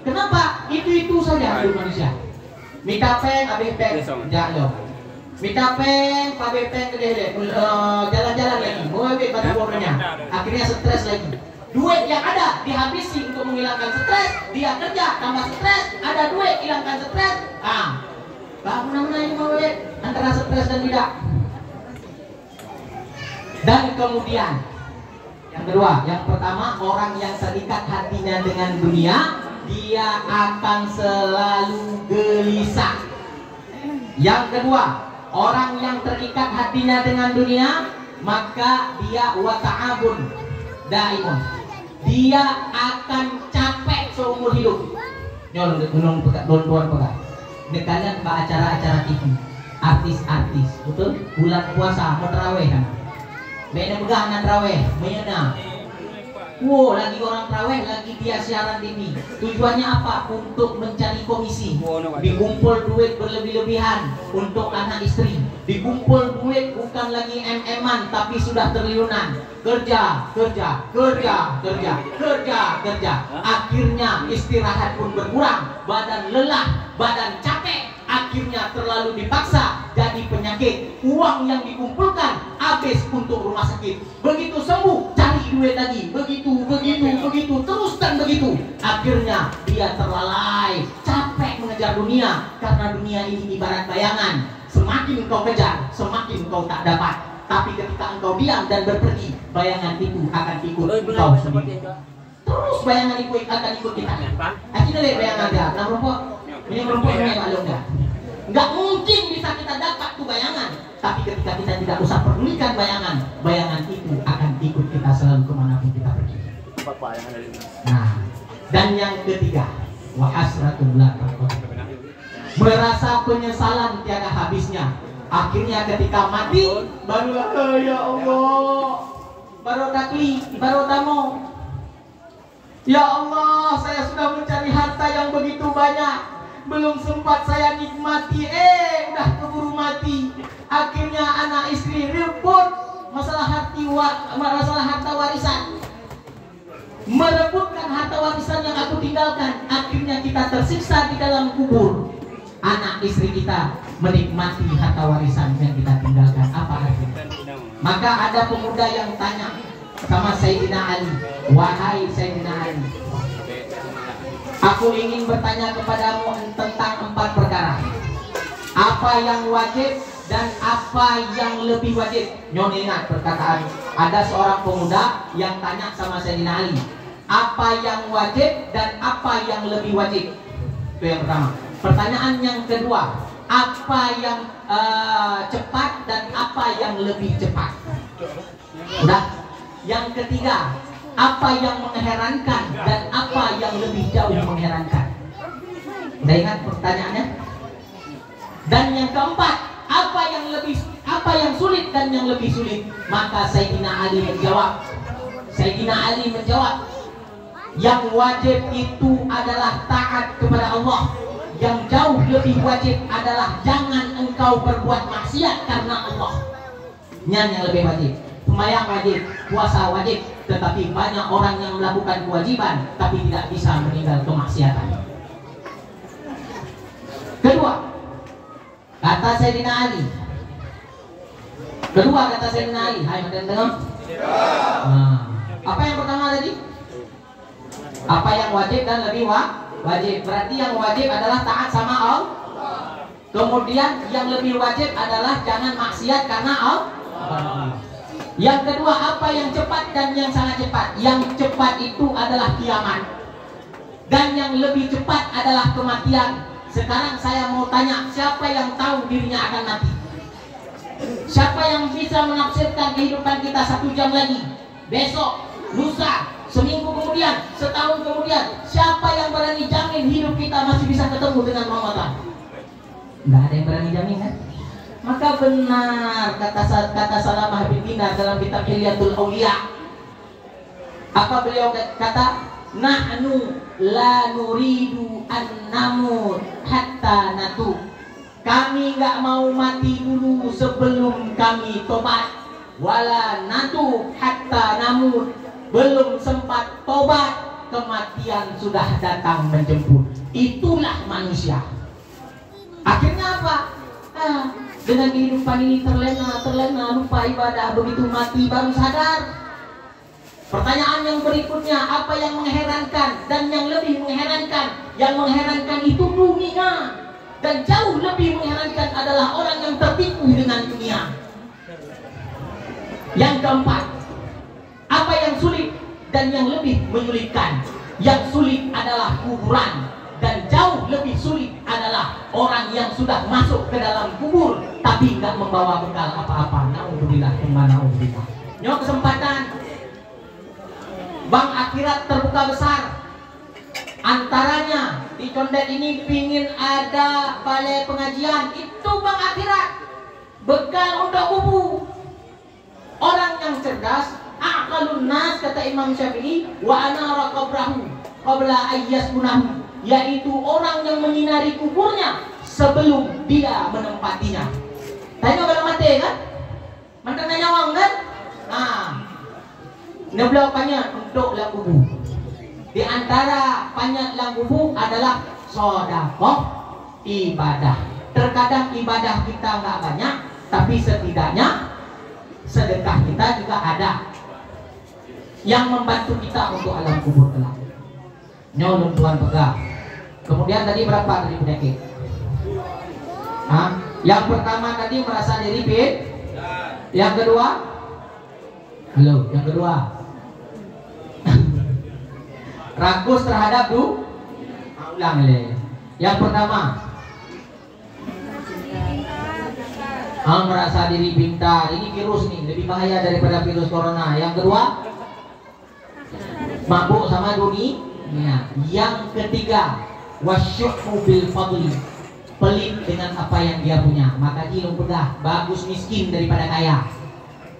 Kenapa? Itu saja hidup manusia. Minta Peng, KB Peng, jak loh. Minta Peng, KB Peng gede-gede. Jalan-jalan lagi, mau ambil batu bornya. Akhirnya stres lagi. Duit yang ada dihabisi untuk menghilangkan stres. Dia kerja tambah stres, ada duit hilangkan stres. Mana ini mau antara stres dan tidak. Dan kemudian yang kedua, yang pertama, orang yang terikat hatinya dengan dunia, dia akan selalu gelisah. Yang kedua, orang yang terikat hatinya dengan dunia, maka dia wata'abun daimun. Dia akan capek seumur hidup. Nyolong tuan pegang. Kalian mbak acara-acara TV, artis-artis, betul? Bulan puasa mau terawih kan? Beda pegangan terawih, menyena. Wow, lagi orang terawih, lagi dia siaran TV. Tujuannya apa? Untuk mencari komisi. Dikumpul duit berlebih-lebihan untuk anak istri. Dikumpul duit bukan lagi MM-an, tapi sudah triliunan. Kerja. Akhirnya istirahat pun berkurang, badan lelah, badan capek. Akhirnya terlalu dipaksa jadi penyakit. Uang yang dikumpulkan habis untuk rumah sakit. Begitu sembuh cari duit lagi. Begitu terus dan begitu. Akhirnya dia terlalai, capek mengejar dunia. Karena dunia ini ibarat bayangan. Semakin engkau kejar, semakin engkau tak dapat. Tapi ketika engkau diam dan berpergi, bayangan itu akan ikut engkau sendiri. Terus bayangan itu akan ikut kita. Akhirnya lihat bayangan dia. Nah merokok, ini merokok ini malu enggak? Enggak mungkin bisa kita dapat tuh bayangan. Tapi ketika kita tidak usah pedulikan bayangan, bayangan itu akan ikut kita kita selalu kemanapun kita pergi. Nah, dan yang ketiga, wa hasratun la taqdir. Merasa penyesalan tiada habisnya. Akhirnya ketika mati, barulah ya Allah, baru damo. Ya Allah, saya sudah mencari harta yang begitu banyak, belum sempat saya nikmati, udah keburu mati. Akhirnya anak istri ribut masalah harta warisan, merebutkan harta warisan yang aku tinggalkan. Akhirnya kita tersiksa di dalam kubur. Anak istri kita menikmati harta warisan yang kita tinggalkan. Apa artinya? Maka ada pemuda yang tanya sama Sayyidina Ali, wahai Sayyidina Ali, aku ingin bertanya kepadamu tentang 4 perkara. Apa yang wajib dan apa yang lebih wajib. Nyon ingat perkataan, ada seorang pemuda yang tanya sama Sayyidina Ali, apa yang wajib dan apa yang lebih wajib. Itu yang pertama. Pertanyaan yang kedua, apa yang cepat dan apa yang lebih cepat. Udah. Yang ketiga, apa yang mengherankan dan apa yang lebih jauh mengherankan. Udah ingat pertanyaannya? Dan yang keempat, apa yang sulit dan yang lebih sulit. Maka Sayyidina Ali menjawab, yang wajib itu adalah taat kepada Allah. Yang jauh lebih wajib adalah jangan engkau berbuat maksiat karena Allah. Yang lebih wajib. Sembahyang wajib, puasa wajib, tetapi banyak orang yang melakukan kewajiban tapi tidak bisa meninggal kemaksiatan. Kedua, kata Sayyidina Ali. Hai mendengar? Nah, apa yang pertama tadi? Apa yang wajib dan lebih wajib. Berarti yang wajib adalah taat sama Allah. Kemudian yang lebih wajib adalah jangan maksiat karena Allah. Yang kedua, apa yang cepat dan yang sangat cepat. Yang cepat itu adalah kiamat, dan yang lebih cepat adalah kematian. Sekarang saya mau tanya, siapa yang tahu dirinya akan mati? Siapa yang bisa menafsirkan kehidupan kita 1 jam lagi, besok, lusa, seminggu kemudian, setahun kemudian? Siapa yang berani jamin hidup kita masih bisa ketemu dengan Ramadan? Nggak ada yang berani jamin, kan? Maka benar kata Salamah bin Dinar dalam kitab Hilyatul Auliya. Apa beliau kata? Nahnu la nuridu an namut hatta natu. Kami nggak mau mati dulu sebelum kami tobat. Wala natu hatta namut. Belum sempat tobat, kematian sudah datang menjemput. Itulah manusia. Akhirnya apa? Dengan kehidupan ini terlena, lupa ibadah, begitu mati baru sadar. Pertanyaan yang berikutnya, apa yang mengherankan dan yang lebih mengherankan? Yang mengherankan itu dunia, dan jauh lebih mengherankan adalah orang yang tertipu dengan dunia. Yang keempat, apa yang sulit dan yang lebih menyulitkan? Yang sulit adalah kuburan, dan jauh lebih sulit adalah orang yang sudah masuk ke dalam kubur tapi nggak membawa bekal apa-apa. Naudzubillah, naudzubillah. Nyo kesempatan bank akhirat terbuka besar. Antaranya di Condet ini pingin ada balai pengajian, itu bank akhirat, bekal untuk kubur. Orang yang cerdas, aqalun nas, kata Imam Syafi'i, wa anara qabrahu qabla ayyasbunahu, yaitu orang yang menyinari kuburnya sebelum dia menempatinya. Tanya kalau mati kan? Mantan nyawang kan? Nebla panjat untuk lakubu. Di antara panjat lakubu adalah sedekah, ibadah. Terkadang ibadah kita nggak banyak, tapi setidaknya sedekah kita juga ada yang membantu kita untuk alam kubur kelak. Nyolong Tuhan pegang. Kemudian tadi berapa tadi penyakit? Yang pertama tadi merasa diri fit. Yang kedua, yang kedua rakus terhadap ulang le. Yang pertama merasa diri pintar. Ini virus nih, lebih bahaya daripada virus corona. Yang kedua mabuk sama dunia. Yang ketiga, wasyuhu bil fadli, pelit dengan apa yang dia punya. Maka kilung pedah, bagus miskin daripada kaya.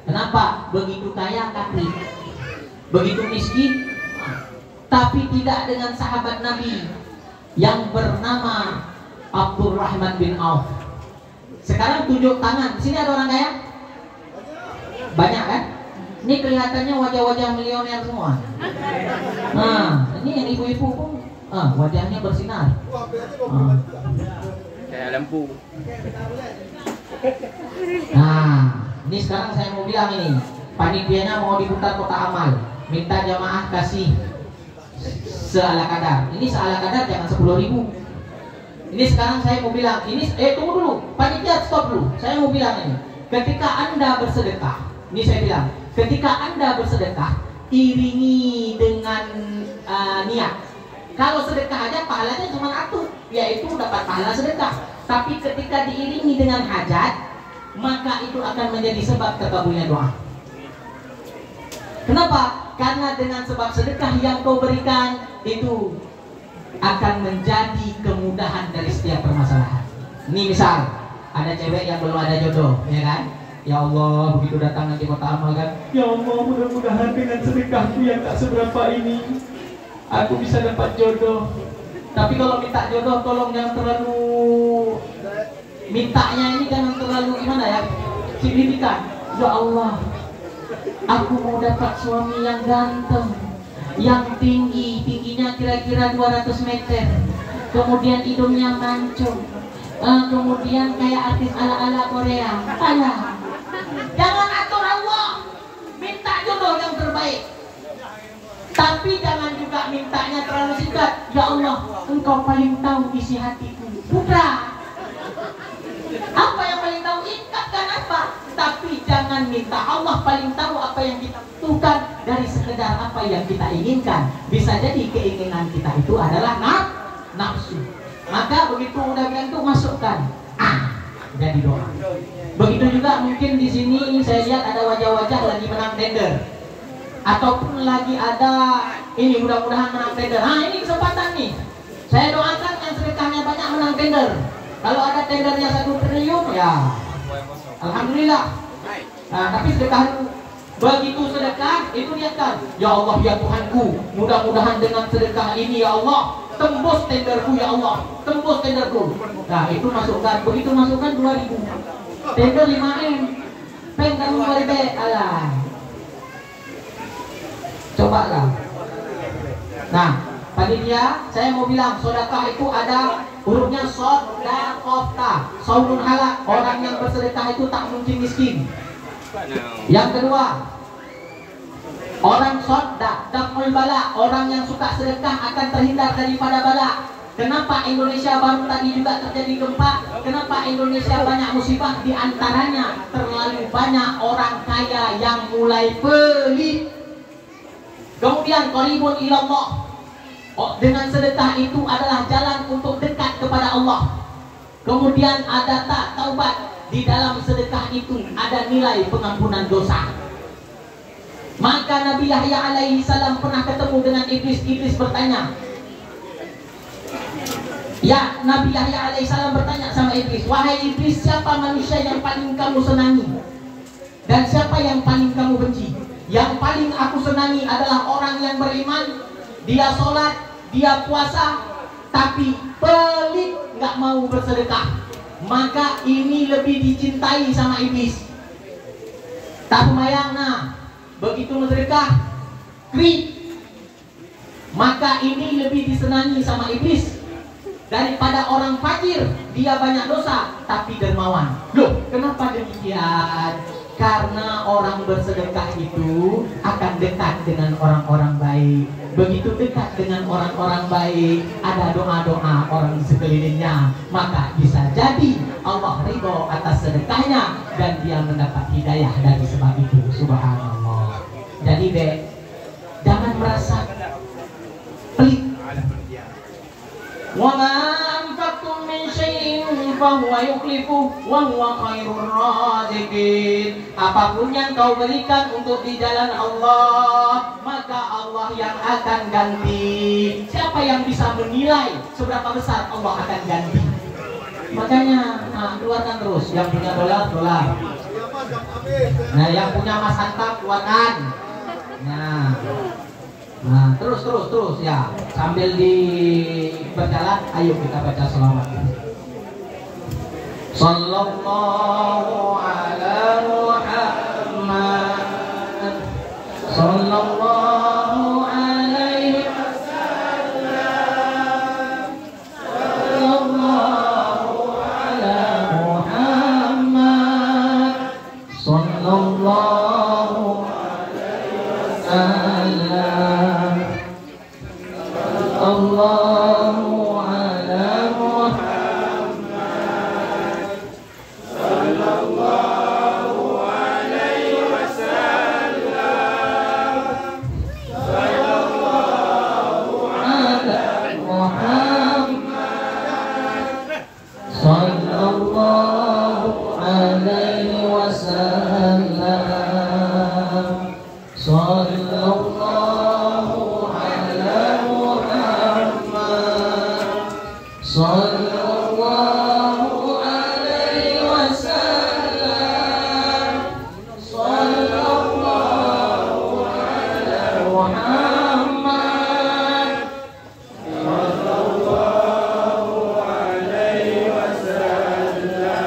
Kenapa? Begitu kaya kafir, begitu miskin. Tapi tidak dengan sahabat Nabi yang bernama Abdurrahman bin Auf. Sekarang tunjuk tangan. Di sini ada orang kaya? Banyak kan? Ini kelihatannya wajah-wajah milioner semua. Nah, ini yang ibu-ibu pun wajahnya bersinar. Kayak lampu. Nah, ini sekarang saya mau bilang ini, panitianya mau diputar kotak amal, minta jamaah kasih seala kadar. Ini seala kadar jangan 10.000. Ini sekarang saya mau bilang, ini tunggu dulu, panitia stop dulu. Saya mau bilang ini, ketika Anda bersedekah, ini saya bilang, ketika Anda bersedekah, iringi dengan niat. Kalau sedekah aja pahalanya cuma satu, yaitu dapat pahala sedekah. Tapi ketika diiringi dengan hajat, maka itu akan menjadi sebab terkabulnya doa. Kenapa? Karena dengan sebab sedekah yang kau berikan itu akan menjadi kemudahan dari setiap permasalahan. Ini misal ada cewek yang belum ada jodoh, ya kan? Ya Allah, begitu datang nanti kota amal kan, ya Allah, mudah-mudahan dengan sedekahku yang tak seberapa ini aku bisa dapat jodoh. Tapi kalau minta jodoh tolong jangan terlalu, mintanya ini jangan terlalu gimana ya, signifikan. Ya Allah, aku mau dapat suami yang ganteng, yang tingginya kira-kira 200 meter, kemudian hidungnya mancung, kemudian kayak artis ala-ala Korea. Alah, jangan atur Allah, minta jodoh yang terbaik. Tapi jangan juga mintanya terlalu singkat. Ya Allah, Engkau paling tahu isi hatiku. Bukan. Apa yang paling tahu? Ikatkan apa? Tapi jangan minta Allah paling tahu apa yang kita butuhkan dari sekedar apa yang kita inginkan. Bisa jadi keinginan kita itu adalah nafsu. Maka begitu udah gantung masukkan. Jadi doa. Begitu juga mungkin di sini saya lihat ada wajah-wajah lagi menang tender. Ataupun lagi ada ini mudah-mudahan menang tender. Nah, ini kesempatan nih. Saya doakan yang sedekahnya banyak menang tender. Kalau ada tendernya 1 triliun ya alhamdulillah. Nah, tapi sedekah begitu sedekah itu niatkan, ya Allah ya Tuhanku, mudah-mudahan dengan sedekah ini ya Allah tembus tenderku ya Allah, tembus tenderku. Nah, itu masukkan, begitu masukkan 2.000. Tender 5M. Pen kamu 2.000. Alah. Cobalah. Nah, panitia, saya mau bilang sedekah itu ada hurufnya sodakofta, saunun halak. Orang yang bersedekah itu tak mungkin miskin. Yang kedua, orang sodak dakmul bala, orang yang suka sedekah akan terhindar daripada bala. Kenapa Indonesia baru tadi juga terjadi gempa? Kenapa Indonesia banyak musibah? Di antaranya terlalu banyak orang kaya yang mulai pelit. Kemudian qaribun ilallah, dengan sedekah itu adalah jalan untuk dekat kepada Allah. Kemudian ada taubat, di dalam sedekah itu ada nilai pengampunan dosa. Maka Nabi Yahya alaihi salam pernah ketemu dengan iblis. Iblis bertanya, ya, Nabi Yahya alaihi salam bertanya sama iblis, wahai iblis, siapa manusia yang paling kamu senangi dan siapa yang paling kamu benci? Yang paling aku senangi adalah orang yang beriman, dia sholat, dia puasa, tapi pelit, nggak mau bersedekah. Maka ini lebih dicintai sama iblis. Tak lumayan, nah, begitu bersedekah, maka ini lebih disenangi sama iblis daripada orang fakir, dia banyak dosa tapi dermawan. Loh, kenapa demikian? Karena orang bersedekah itu akan dekat dengan orang-orang baik. Begitu dekat dengan orang-orang baik, ada doa-doa orang di sekelilingnya, maka bisa jadi Allah ridho atas sedekahnya dan dia mendapat hidayah dari sebab itu. Subhanallah. Jadi dek, jangan merasa pelit. Wa ma anfaqtum min syai'in fahuwa yukhlifu wa huwa khairur raziqin. Apapun yang kau berikan untuk di jalan Allah, maka Allah yang akan ganti. Siapa yang bisa menilai seberapa besar Allah akan ganti? Makanya keluarkan terus. Yang punya dolar. Nah, yang punya emas hantam keluarkan. Nah, terus ya. Sambil berjalan, ayo kita baca selawat. Sallallahu ala Muhammad. Sallallahu alaihi wasallam. Sallallahu ala Muhammad. Sallallahu alaihi wasallam. Allahu ala Muhammad. Sallallahu alaihi wasallam. Sallallahu ala Muhammad. Sallallahu alaihi wasallam. Sallallahu ala Muhammad. Sallallahu alaihi wasallam. Sallallahu ala Muhammad. Sallallahu alaihi wasallam.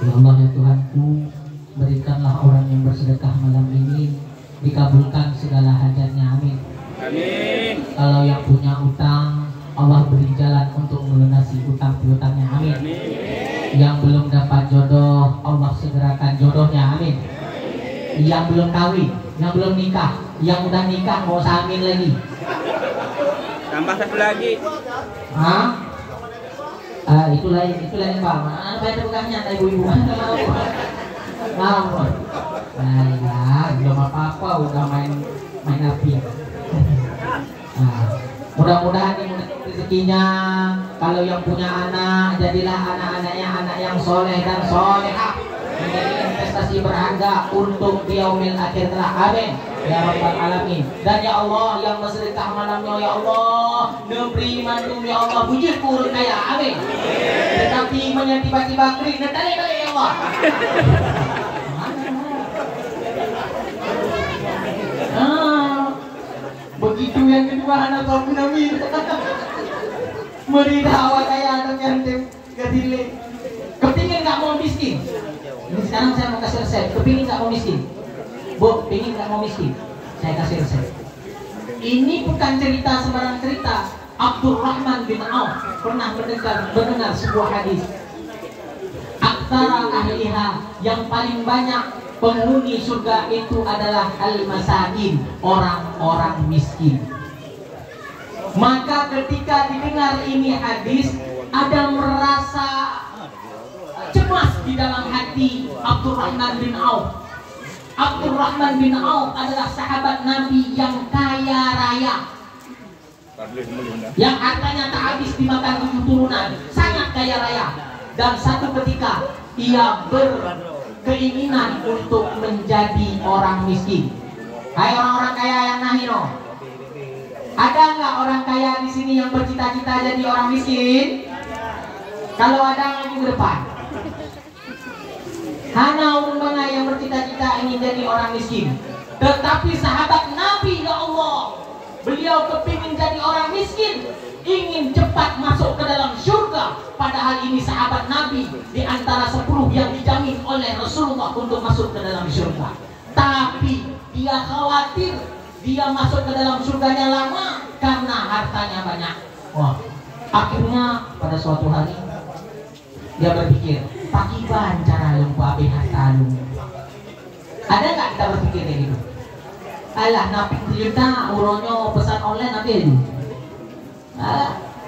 Ya Allah ya Tuhanku, berikanlah orang yang bersedekah malam ini dikabulkan segala hajatnya, amin. Amin. Kalau yang punya utang, Allah beri jalan untuk melunasi utang piutangnya, amin. Amin. Yang belum dapat jodoh, Allah segerakan jodohnya, amin. Yang belum kawin, yang belum nikah, yang udah nikah mau amin lagi. Tambah satu lagi. Hah? Itu lain Pak. Mana bayar tukangnya, ibu-ibu mana mau? Mau. Nah, belum apa-apa udah main api. Nah, mudah-mudahan ini rezekinya. Kalau yang punya anak, jadilah anak-anaknya anak yang soleh dan solehah, menjadi investasi berharga untuk di yaumil akhir kelak, amin ya rabbal alamin. Dan ya Allah, yang bersedekah malamnya ya Allah, memberi mantum ya Allah, bujur kurun kaya, amin. Tetapi tiba-tiba kering, nanti ya Allah. Begitu yang kedua anak kau amin. Meri dawat ayah anak yang kedile. Kepingin nggak mau miskin? Ini sekarang saya mau kasih resep. Kepingin nggak mau miskin? Bu, pingin nggak mau miskin? Saya kasih resep. Ini bukan cerita sembarang cerita. Abdurrahman bin Auf pernah mendengar sebuah hadis. Aktara ahliha, yang paling banyak penghuni surga itu adalah al-masakin, orang-orang miskin. Maka ketika didengar ini hadis, ada merasa cemas di dalam hati Abdurrahman bin Auf. Abdurrahman bin Auf adalah sahabat Nabi yang kaya raya, yang hartanya tak habis dimakan 7 turunan, sangat kaya raya. Dan satu ketika ia berkeinginan untuk menjadi orang miskin. Hai orang-orang kaya yang nahino, ada nggak orang kaya di sini yang bercita-cita jadi orang miskin? Kalau ada, maju ke depan. Hana umpama yang bercita-cita ingin jadi orang miskin. Tetapi sahabat Nabi, ya Allah, beliau kepingin jadi orang miskin, ingin cepat masuk ke dalam surga. Padahal ini sahabat Nabi di antara 10 yang dijamin oleh Rasulullah untuk masuk ke dalam surga. Tapi dia khawatir dia masuk ke dalam surganya lama karena hartanya banyak. Wah, akhirnya pada suatu hari dia berpikir, pakiban cara lumpu abe harta lu. Ada nggak kita berpikir kayak gitu? Alah, napi cerita uronyo pesan online abe lu.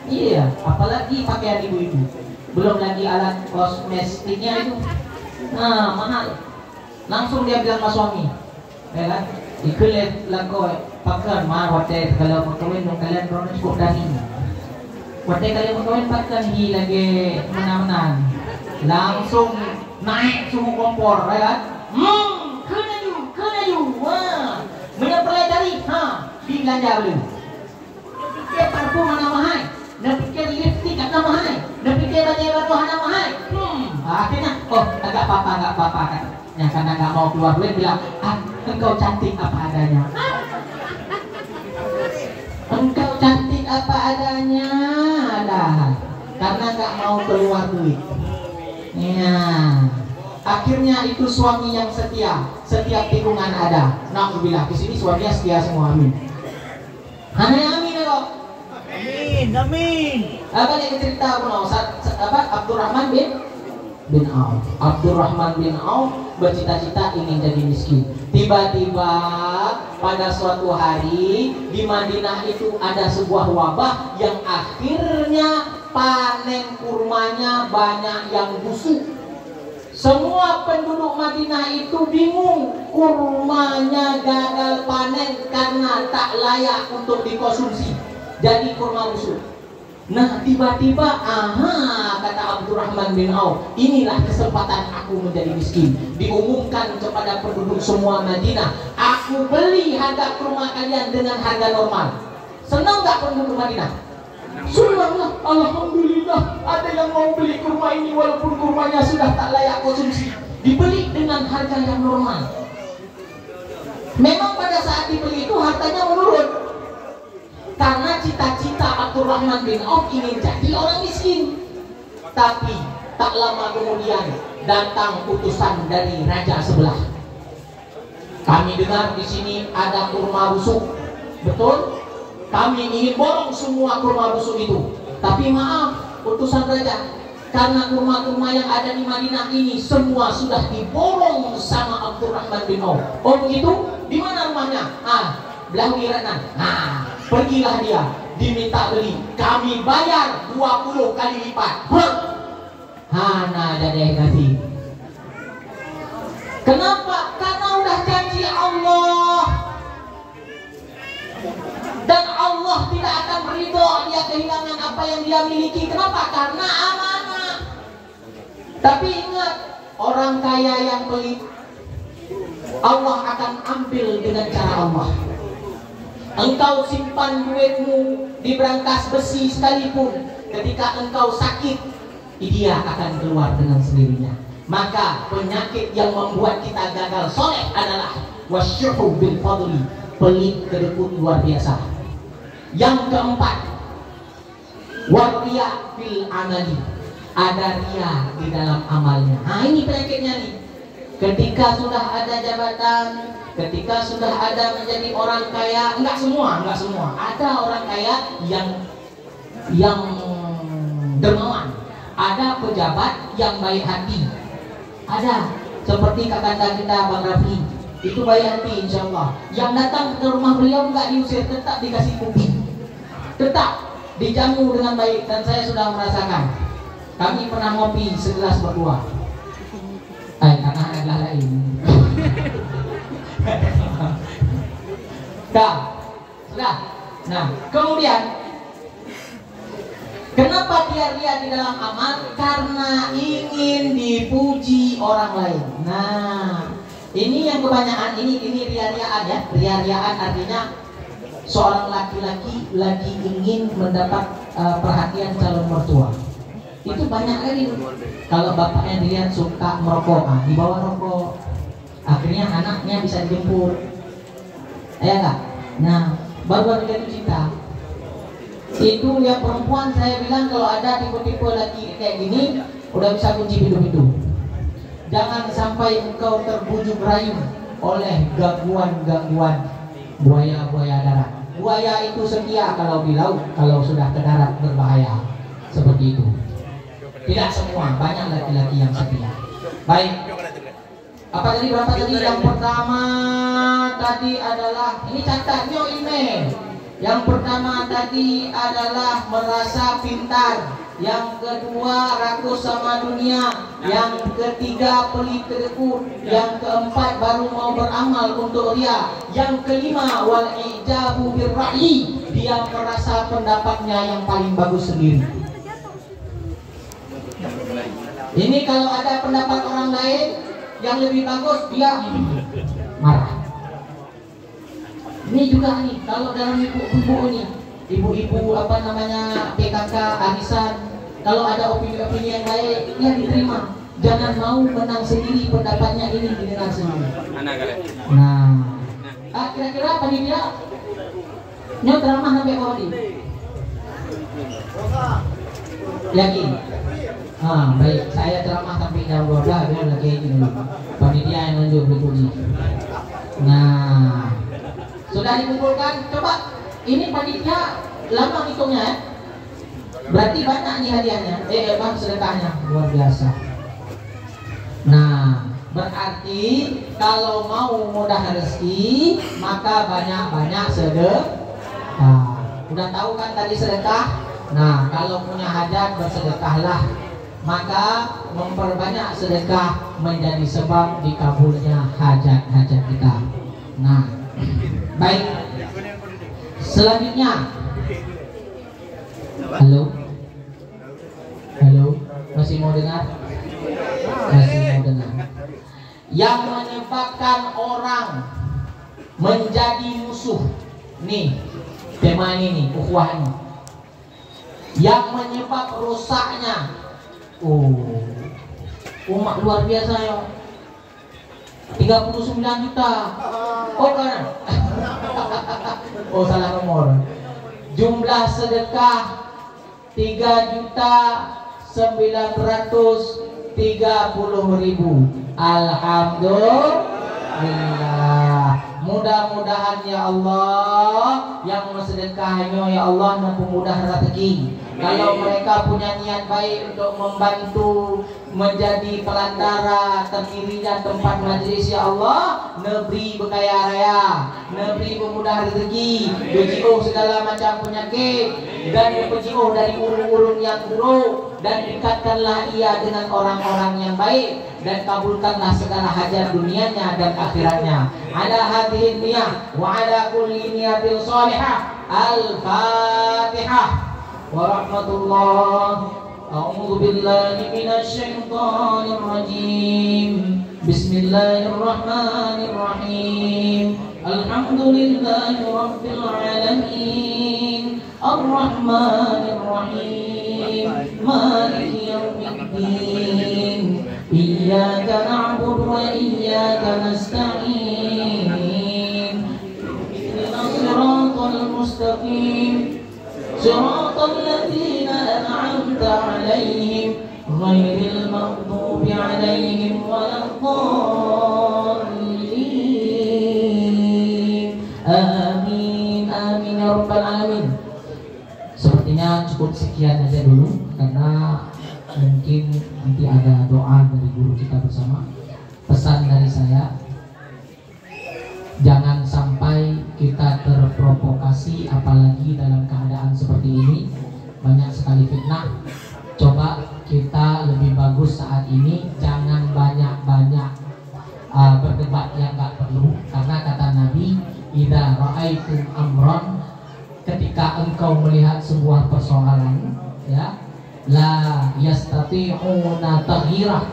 Iya, apalagi pakaian ibu-ibu, belum lagi alat kosmetiknya itu. Nah, mahal. Langsung dia bilang ke suami, ya kan? Ikulit lagu pakai mah hotel kalau mau kawin dong kalian orang cukup daging. Wadai kalian mengkomentarkan hi lagi menang-menang. Langsung naik suhu kompor, ya kan? Kena you, wah. Menyempelajari, di belanja belum? Dia parfum mana mahal? Nak pikir lipstick apa mahal? Nak pikir baju baru mana mahal? Akhirnya, agak apa-apa katanya, karena nggak mau keluar duit bilang, engkau cantik apa adanya. Engkau cantik apa adanya, karena nggak mau keluar duit. Ya, akhirnya itu suami yang setia, setiap tikungan ada. Alhamdulillah, di sini suaminya setia semua, amin. Hanya amin ya kok. Amin. Apa yang cerita Abdurrahman bin Auf. Abdurrahman bin Auf bercita-cita ingin jadi miskin. Tiba-tiba pada suatu hari di Madinah itu ada sebuah wabah yang akhirnya panen kurmanya banyak yang busuk. Semua penduduk Madinah itu bingung, kurmanya gagal panen karena tak layak untuk dikonsumsi. Jadi kurma busuk. Nah tiba-tiba, kata Abdurrahman bin Auf, inilah kesempatan aku menjadi miskin. Diumumkan kepada penduduk semua Madinah, aku beli harga kurma kalian dengan harga normal. Senang gak penduduk Madinah? Senanglah, alhamdulillah. Ada yang mau beli kurma ini walaupun kurmanya sudah tak layak konsumsi. Dibeli dengan harga yang normal. Memang pada saat dibeli itu hartanya menurun. Karena cita-cita Abdurrahman bin Auf ingin jadi orang miskin. Tapi tak lama kemudian datang utusan dari raja sebelah. Kami dengar di sini ada kurma busuk. Betul? Kami ingin borong semua kurma busuk itu. Tapi maaf, utusan raja, karena kurma-kurma yang ada di Madinah ini semua sudah diborong sama Abdurrahman bin Auf. Oh begitu? Di mana rumahnya? Belah Wiranan. Pergilah dia, diminta beli. Kami bayar 20 kali lipat. Hana jadi kasih. Kenapa? Karena udah janji Allah. Dan Allah tidak akan ridho dia kehilangan apa yang dia miliki. Kenapa? Karena amanah. Tapi ingat, orang kaya yang pelit, Allah akan ambil dengan cara Allah. Engkau simpan duitmu di brankas besi sekalipun, ketika engkau sakit, dia akan keluar dengan sendirinya. Maka penyakit yang membuat kita gagal soleh adalah wasyuhu bil fadli, pelit kedekut luar biasa. Yang keempat, wariya fil amali, ada ria di dalam amalnya. Ini penyakitnya nih. Ketika sudah ada jabatan, ketika sudah ada menjadi orang kaya, enggak semua, ada orang kaya yang dermawan, ada pejabat yang baik hati, ada seperti kakak kita Bang Raffi, itu baik hati insya Allah. Yang datang ke rumah beliau enggak diusir, tetap dikasih kopi, tetap dijamu dengan baik. Dan saya sudah merasakan, kami pernah ngopi segelas berdua. Karena adalah lain. Sudah. Nah, kemudian kenapa dia ria di dalam amal? Karena ingin dipuji orang lain. Nah, ini yang kebanyakan ini ria-riaan ya. Ria-riaan artinya seorang laki-laki lagi ingin mendapat perhatian calon mertua. Itu banyak kali. Kalau bapaknya dilihat suka merokok, dibawa rokok, akhirnya anaknya bisa dijemput, ya kak. Nah, baru jatuh cinta. Itu yang perempuan saya bilang kalau ada tipe-tipe laki kayak gini, udah bisa kunci hidup. Jangan sampai engkau terbujuk rayu oleh gangguan-gangguan buaya-buaya darat. Buaya itu setia kalau di laut, kalau sudah ke darat berbahaya. Seperti itu. Tidak semua, banyak laki-laki yang setia. Baik. Apa tadi, berapa tadi? Yang pertama tadi adalah, ini catatnya email. Yang pertama tadi adalah merasa pintar. Yang kedua rakus sama dunia. yang ketiga pelit kedekut, yang keempat baru mau beramal untuk ria, yang kelima wal ijabu birra'yi, dia merasa pendapatnya yang paling bagus sendiri. Ini kalau ada pendapat orang lain yang lebih bagus, dia marah. Ini juga nih, kalau dalam ibu-ibu ini, ibu-ibu apa namanya PKK, arisan, kalau ada opini-opini yang baik, ya diterima. Jangan mau menang sendiri, pendapatnya ini didengar sendiri. Nah, kira-kira panitia nyot ramah sampai bawah ini. Yakin? Baik, saya ceramah sampai jam 12 biar lagi ini. Panitia yang lanjut berikutnya. Nah, sudah dikumpulkan. Coba ini panitia lama hitungnya ya. Berarti banyak nih hadiahnya. Sedekahnya luar biasa. Nah, berarti kalau mau mudah rezeki maka banyak-banyak sedekah. Udah tahu kan tadi sedekah? Nah, kalau punya hajat bersedekahlah. Maka memperbanyak sedekah menjadi sebab dikabulnya hajat-hajat kita. Nah, baik. Selanjutnya, halo, masih mau dengar? Masih mau dengar? Yang menyebabkan orang menjadi musuh, nih tema ini nih, ukhuwah ini. Yang menyebab rusaknya, umat luar biasa ya, 39 juta. Oh kan? Oh salah nomor. Jumlah sedekah 3.930.000. Alhamdulillah. Mudah-mudahan ya Allah yang bersedekahnya ya Allah mempermudah rezeki. Kalau mereka punya niat baik untuk membantu menjadi pelantara terdirinya tempat majlis ya Allah, negeri berkaya raya, negeri bermudah rezeki, berjauh segala macam penyakit dan berjauh dari urun-urun yang buruk, dan ikatkanlah ia dengan orang-orang yang baik, dan kabulkanlah segala hajat dunianya dan akhiratnya. Ala hadhihi niyah wa ala kulli niyatin salihah. Al-Fatihah. Warahmatullah. A'udzu billahi minasy syaithanir rajim. Bismillahirrahmanirrahim. Alhamdulillahi rabbil alamin. Ar-Rahmanir Rahim. Maliki yaumiddin. Iyyaka na'budu wa iyyaka nasta'in. Ihdinas siratal mustaqim. صراط الذين أنعمت عليهم غير المغضوب عليهم ولا الضالين. Amin amin ya rabbal alamin. Sepertinya cukup sekian aja dulu, karena mungkin nanti ada doa dari guru kita bersama. Pesan dari saya, jangan sampai kita terprovokasi, apalagi dalam keadaan seperti ini banyak sekali fitnah. Coba kita lebih bagus saat ini jangan banyak-banyak berdebat yang gak perlu, karena kata Nabi, idza ra'aitum amran, ketika engkau melihat sebuah persoalan ya, la yastati'una taghirah,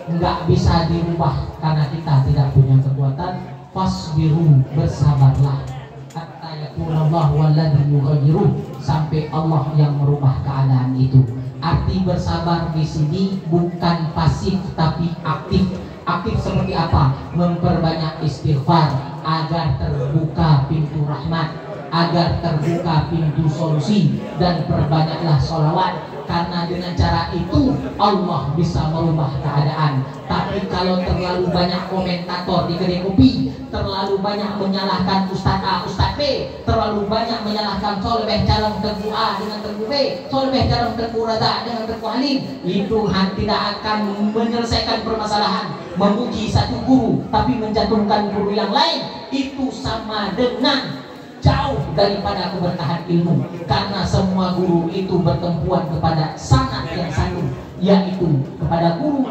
enggak bisa dirubah karena kita tidak punya kekuatan. Fasbiru, bersabarlah, hatta yakunallahu walladzi yughayyiru, sampai Allah yang merubah keadaan itu. Arti bersabar di sini bukan pasif tapi aktif. Aktif seperti apa? Memperbanyak istighfar agar terbuka pintu rahmat, agar terbuka pintu solusi, dan perbanyaklah sholawat, karena dengan cara itu Allah bisa merubah keadaan. Tapi kalau terlalu banyak komentator di kedai kopi, terlalu banyak menyalahkan Ustaz A, Ustaz B, terlalu banyak menyalahkan Solbeh Calon Tengku A dengan Tengku B, Solbeh Calon Tengku Raza dengan Tengku Halim, itu tidak akan menyelesaikan permasalahan. Memuji satu guru tapi menjatuhkan guru yang lain, itu sama dengan jauh daripada keberkahan ilmu, karena semua guru itu bertempuran kepada sanad yang satu, yaitu kepada guru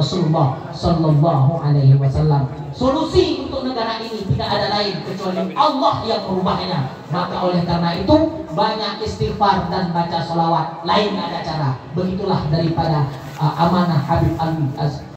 Rasulullah Sallallahu Alaihi Wasallam. Solusi untuk negara ini tidak ada lain kecuali Allah yang merubahnya. Maka oleh karena itu banyak istighfar dan baca sholawat. Lain ada cara. Begitulah daripada amanah Habib Ali